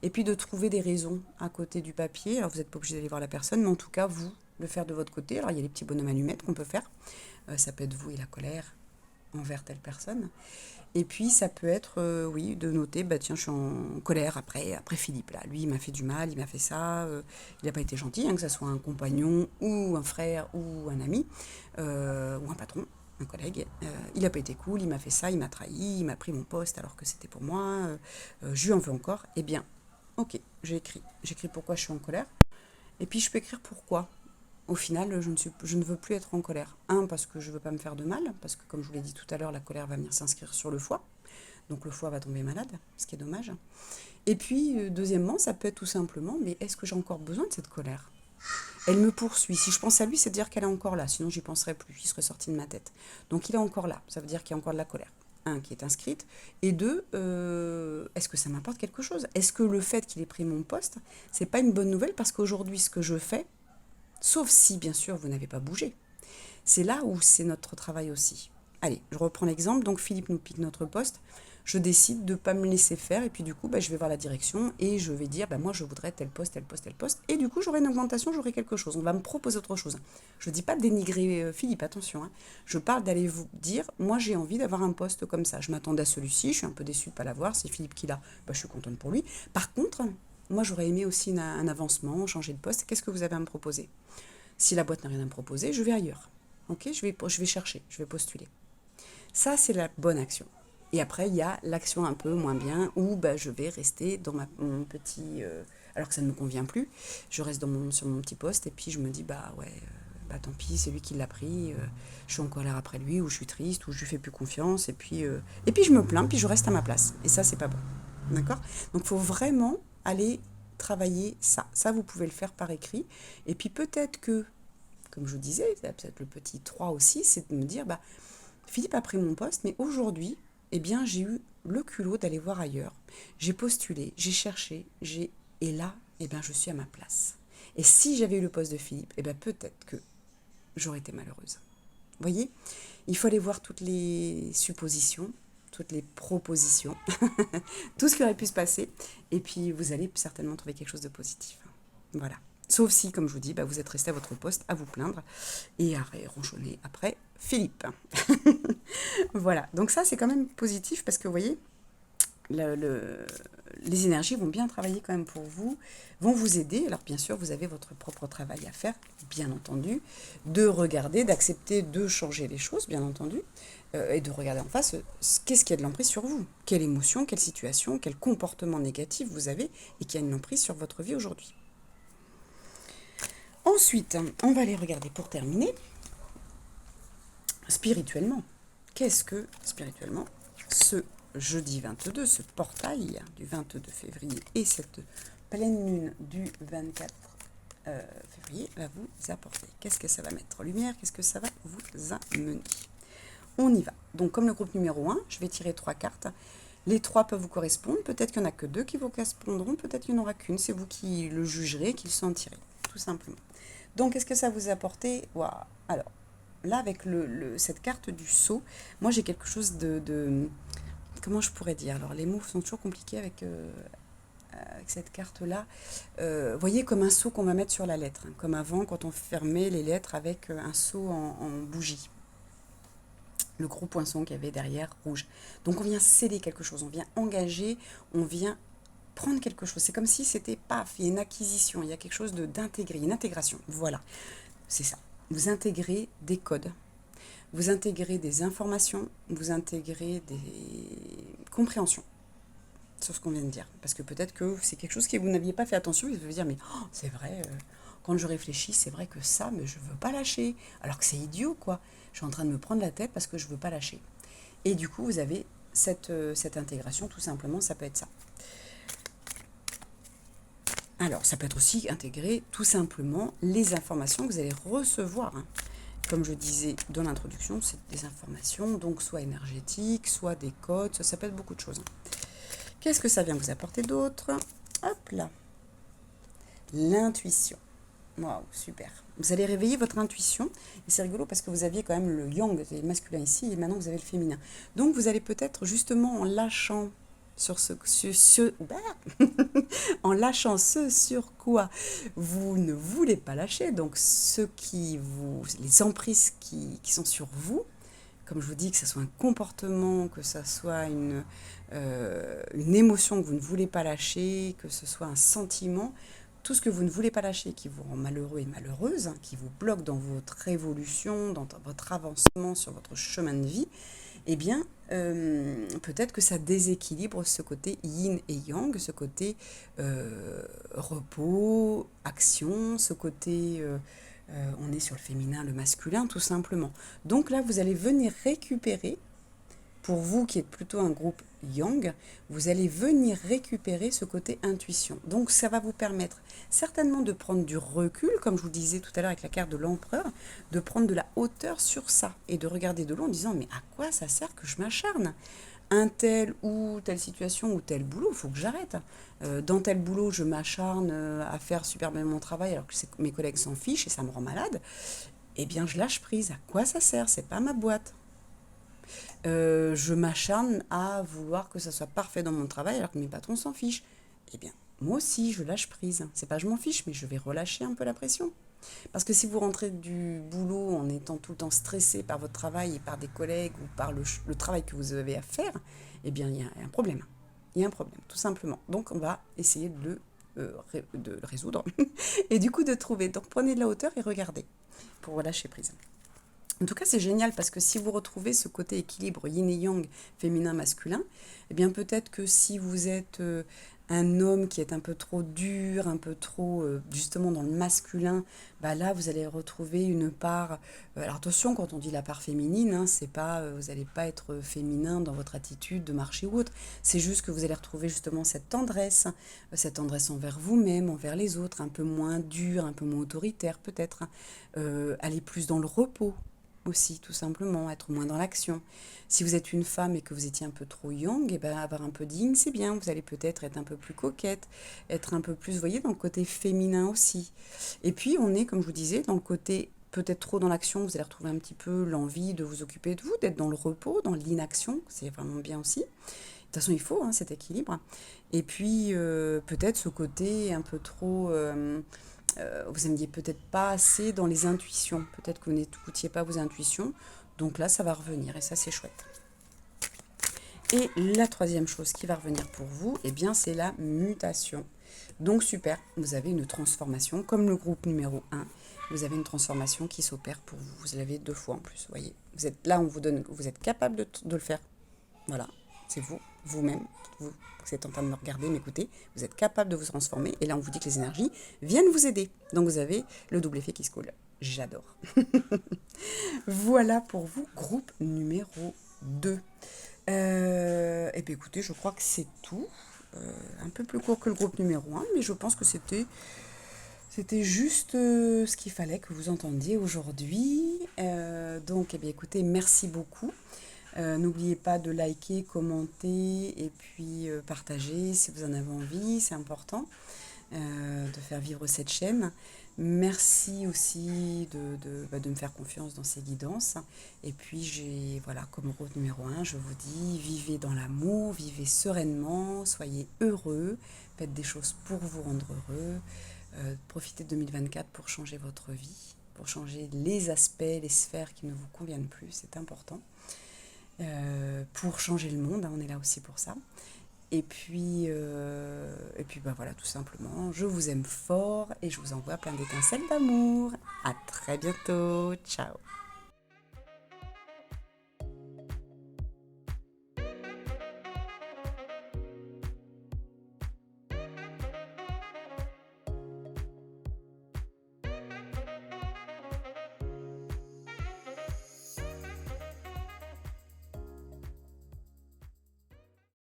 Et puis de trouver des raisons à côté du papier. Alors vous n'êtes pas obligé d'aller voir la personne, mais en tout cas, vous, le faire de votre côté. Alors il y a les petits bonhommes allumettes qu'on peut faire. Ça peut être vous et la colère envers telle personne. Et puis ça peut être, oui, de noter, bah tiens, je suis en colère après Philippe, là. Lui, il m'a fait du mal, il m'a fait ça. Il n'a pas été gentil, hein, que ce soit un compagnon ou un frère ou un ami ou un patron. Un collègue, il n'a pas été cool, il m'a fait ça, il m'a trahi, il m'a pris mon poste alors que c'était pour moi, je lui en veux encore. Eh bien, ok, j'ai écrit. J'écris pourquoi je suis en colère. Et puis je peux écrire pourquoi. Au final, je ne veux plus être en colère. Un, parce que je ne veux pas me faire de mal, parce que comme je vous l'ai dit tout à l'heure, la colère va venir s'inscrire sur le foie. Donc le foie va tomber malade, ce qui est dommage. Et puis, deuxièmement, ça peut être tout simplement, mais est-ce que j'ai encore besoin de cette colère? Elle me poursuit. Si je pense à lui, c'est dire qu'elle est encore là. Sinon, j'y penserais plus. Il serait sorti de ma tête. Donc, il est encore là. Ça veut dire qu'il y a encore de la colère. Un, qui est inscrite. Et deux, est-ce que ça m'apporte quelque chose? Est-ce que le fait qu'il ait pris mon poste, c'est pas une bonne nouvelle? Parce qu'aujourd'hui, ce que je fais, sauf si, bien sûr, vous n'avez pas bougé, c'est là où c'est notre travail aussi. Allez, je reprends l'exemple. Donc, Philippe nous pique notre poste. Je décide de ne pas me laisser faire et puis du coup, bah, je vais voir la direction et je vais dire, bah, moi, je voudrais tel poste, tel poste, tel poste. Et du coup, j'aurai une augmentation, j'aurai quelque chose. On va me proposer autre chose. Je ne dis pas de dénigrer Philippe, attention. Hein. Je parle d'aller vous dire, moi, j'ai envie d'avoir un poste comme ça. Je m'attendais à celui-ci, je suis un peu déçue de ne pas l'avoir. C'est Philippe qui l'a, bah, je suis contente pour lui. Par contre, moi, j'aurais aimé aussi un avancement, changer de poste. Qu'est-ce que vous avez à me proposer? Si la boîte n'a rien à me proposer, je vais ailleurs. Ok, je vais chercher, je vais postuler. Ça, c'est la bonne action. Et après, il y a l'action un peu moins bien où bah, je vais rester dans mon petit... alors que ça ne me convient plus, je reste sur mon petit poste et puis je me dis, bah ouais, bah tant pis, c'est lui qui l'a pris, je suis en colère après lui, ou je suis triste, ou je lui fais plus confiance, et puis je me plains, puis je reste à ma place. Et ça, c'est pas bon. D'accord? Donc, il faut vraiment aller travailler ça. Ça, vous pouvez le faire par écrit. Et puis peut-être que, comme je vous disais, peut-être le petit 3 aussi, c'est de me dire, bah, Philippe a pris mon poste, mais aujourd'hui, eh bien, j'ai eu le culot d'aller voir ailleurs. J'ai postulé, j'ai cherché, et là, eh bien, je suis à ma place. Et si j'avais eu le poste de Philippe, eh bien, peut-être que j'aurais été malheureuse. Vous voyez, il faut aller voir toutes les suppositions, toutes les propositions, tout ce qui aurait pu se passer, et puis vous allez certainement trouver quelque chose de positif. Voilà. Sauf si, comme je vous dis, bah, vous êtes resté à votre poste à vous plaindre et à ronchonner après Philippe. Voilà, donc ça c'est quand même positif parce que vous voyez, les énergies vont bien travailler quand même pour vous, vont vous aider. Alors bien sûr, vous avez votre propre travail à faire, bien entendu, de regarder, d'accepter de changer les choses, bien entendu, et de regarder en face qu'est-ce qui a de l'emprise sur vous, quelle émotion, quelle situation, quel comportement négatif vous avez et qui a une emprise sur votre vie aujourd'hui. Ensuite, on va aller regarder pour terminer, spirituellement. Qu'est-ce que, spirituellement, ce jeudi 22, ce portail du 22 février et cette pleine lune du 24 février va vous apporter? Qu'est-ce que ça va mettre en lumière? Qu'est-ce que ça va vous amener? On y va. Donc, comme le groupe numéro 1, je vais tirer 3 cartes. Les 3 peuvent vous correspondre. Peut-être qu'il n'y en a que 2 qui vous correspondront. Peut-être qu'il n'y en aura qu'une. C'est vous qui le jugerez, qui le sentirez, tout simplement. Donc, qu'est-ce que ça vous a apporté? Waouh. Alors, là, avec cette carte du sceau, moi, j'ai quelque chose de... Comment je pourrais dire? Alors, les mots sont toujours compliqués avec avec cette carte-là, voyez comme un seau qu'on va mettre sur la lettre, hein, comme avant quand on fermait les lettres avec un seau en bougie. Le gros poinçon qu'il y avait derrière, rouge. Donc on vient sceller quelque chose, on vient engager, on vient prendre quelque chose. C'est comme si c'était, paf, il y a une acquisition, il y a quelque chose d'intégré, une intégration. Voilà, c'est ça. Vous intégrez des codes, vous intégrez des informations, vous intégrez des compréhensions sur ce qu'on vient de dire. Parce que peut-être que c'est quelque chose que vous n'aviez pas fait attention, et vous vous dire, mais oh, c'est vrai, quand je réfléchis, c'est vrai que ça, mais je veux pas lâcher. Alors que c'est idiot, quoi. Je suis en train de me prendre la tête parce que je veux pas lâcher. Et du coup, vous avez cette intégration, tout simplement, ça peut être ça. Alors, ça peut être aussi intégrer tout simplement les informations que vous allez recevoir, hein. Comme je disais dans l'introduction, c'est des informations, donc soit énergétiques, soit des codes, ça peut être beaucoup de choses, hein. Qu'est-ce que ça vient vous apporter d'autre? Hop là. L'intuition. Waouh, super. Vous allez réveiller votre intuition. Et c'est rigolo parce que vous aviez quand même le yang, le masculin ici, et maintenant vous avez le féminin. Donc vous allez peut-être justement en lâchant en lâchant ce sur quoi vous ne voulez pas lâcher, donc les emprises qui sont sur vous, comme je vous dis, que ce soit un comportement, que ce soit une émotion que vous ne voulez pas lâcher, que ce soit un sentiment, tout ce que vous ne voulez pas lâcher, qui vous rend malheureux et malheureuse, hein, qui vous bloque dans votre évolution, dans votre avancement sur votre chemin de vie, eh bien, peut-être que ça déséquilibre ce côté yin et yang, ce côté repos, action, ce côté on est sur le féminin, le masculin, tout simplement. Donc là, vous allez venir récupérer, pour vous qui êtes plutôt un groupe yang, vous allez venir récupérer ce côté intuition. Donc ça va vous permettre certainement de prendre du recul, comme je vous disais tout à l'heure avec la carte de l'empereur, de prendre de la hauteur sur ça et de regarder de loin en disant mais à quoi ça sert que je m'acharne? Un tel ou telle situation ou tel boulot, il faut que j'arrête. Dans tel boulot, je m'acharne à faire super bien mon travail alors que mes collègues s'en fichent et ça me rend malade. Eh bien, je lâche prise. À quoi ça sert? C'est pas ma boîte. Je m'acharne à vouloir que ça soit parfait dans mon travail alors que mes patrons s'en fichent. Eh bien, moi aussi, je lâche prise. C'est pas je m'en fiche, mais je vais relâcher un peu la pression. Parce que si vous rentrez du boulot en étant tout le temps stressé par votre travail et par des collègues ou par le travail que vous avez à faire, eh bien, il y a un problème. Il y a un problème, tout simplement. Donc, on va essayer de le résoudre. Et du coup, de trouver. Donc, prenez de la hauteur et regardez pour relâcher prise. En tout cas, c'est génial parce que si vous retrouvez ce côté équilibre yin et yang, féminin-masculin, eh bien peut-être que si vous êtes un homme qui est un peu trop dur, un peu trop justement dans le masculin, bah là vous allez retrouver une part. Alors attention, quand on dit la part féminine, hein, c'est pas, vous n'allez pas être féminin dans votre attitude de marcher ou autre. C'est juste que vous allez retrouver justement cette tendresse envers vous-même, envers les autres, un peu moins dur, un peu moins autoritaire peut-être, hein. Aller plus dans le repos aussi, tout simplement, être moins dans l'action. Si vous êtes une femme et que vous étiez un peu trop young, et ben avoir un peu de yin, c'est bien. Vous allez peut-être être un peu plus coquette, être un peu plus, vous voyez, dans le côté féminin aussi. Et puis, on est, comme je vous disais, dans le côté peut-être trop dans l'action. Vous allez retrouver un petit peu l'envie de vous occuper de vous, d'être dans le repos, dans l'inaction. C'est vraiment bien aussi. De toute façon, il faut cet équilibre. Et puis, peut-être ce côté un peu trop... vous n'aimiez peut-être pas assez dans les intuitions. Peut-être que vous n'écoutiez pas vos intuitions. Donc là, ça va revenir et ça, c'est chouette. Et la troisième chose qui va revenir pour vous, eh bien, c'est la mutation. Donc super, vous avez une transformation, comme le groupe numéro 1. Vous avez une transformation qui s'opère pour vous. Vous l'avez 2 fois en plus, voyez. Vous êtes là, on vous donne, vous êtes capable de le faire. Voilà, c'est vous, vous-même, vous êtes en train de me regarder, m'écouter, vous êtes capable de vous transformer, et là on vous dit que les énergies viennent vous aider. Donc vous avez le double effet qui se coule. J'adore. Voilà pour vous, groupe numéro 2. Et bien écoutez, je crois que c'est tout. Un peu plus court que le groupe numéro 1, mais je pense que c'était juste ce qu'il fallait que vous entendiez aujourd'hui. Donc, eh bien, écoutez, merci beaucoup. N'oubliez pas de liker, commenter et puis partager si vous en avez envie, c'est important de faire vivre cette chaîne. Merci aussi de me faire confiance dans ces guidances. Et puis voilà, comme route numéro un, je vous dis, vivez dans l'amour, vivez sereinement, soyez heureux, faites des choses pour vous rendre heureux. Profitez de 2024 pour changer votre vie, pour changer les aspects, les sphères qui ne vous conviennent plus, c'est important. Pour changer le monde, hein, on est là aussi pour ça. Et puis bah voilà, tout simplement, je vous aime fort et je vous envoie plein d'étincelles d'amour. À très bientôt, ciao.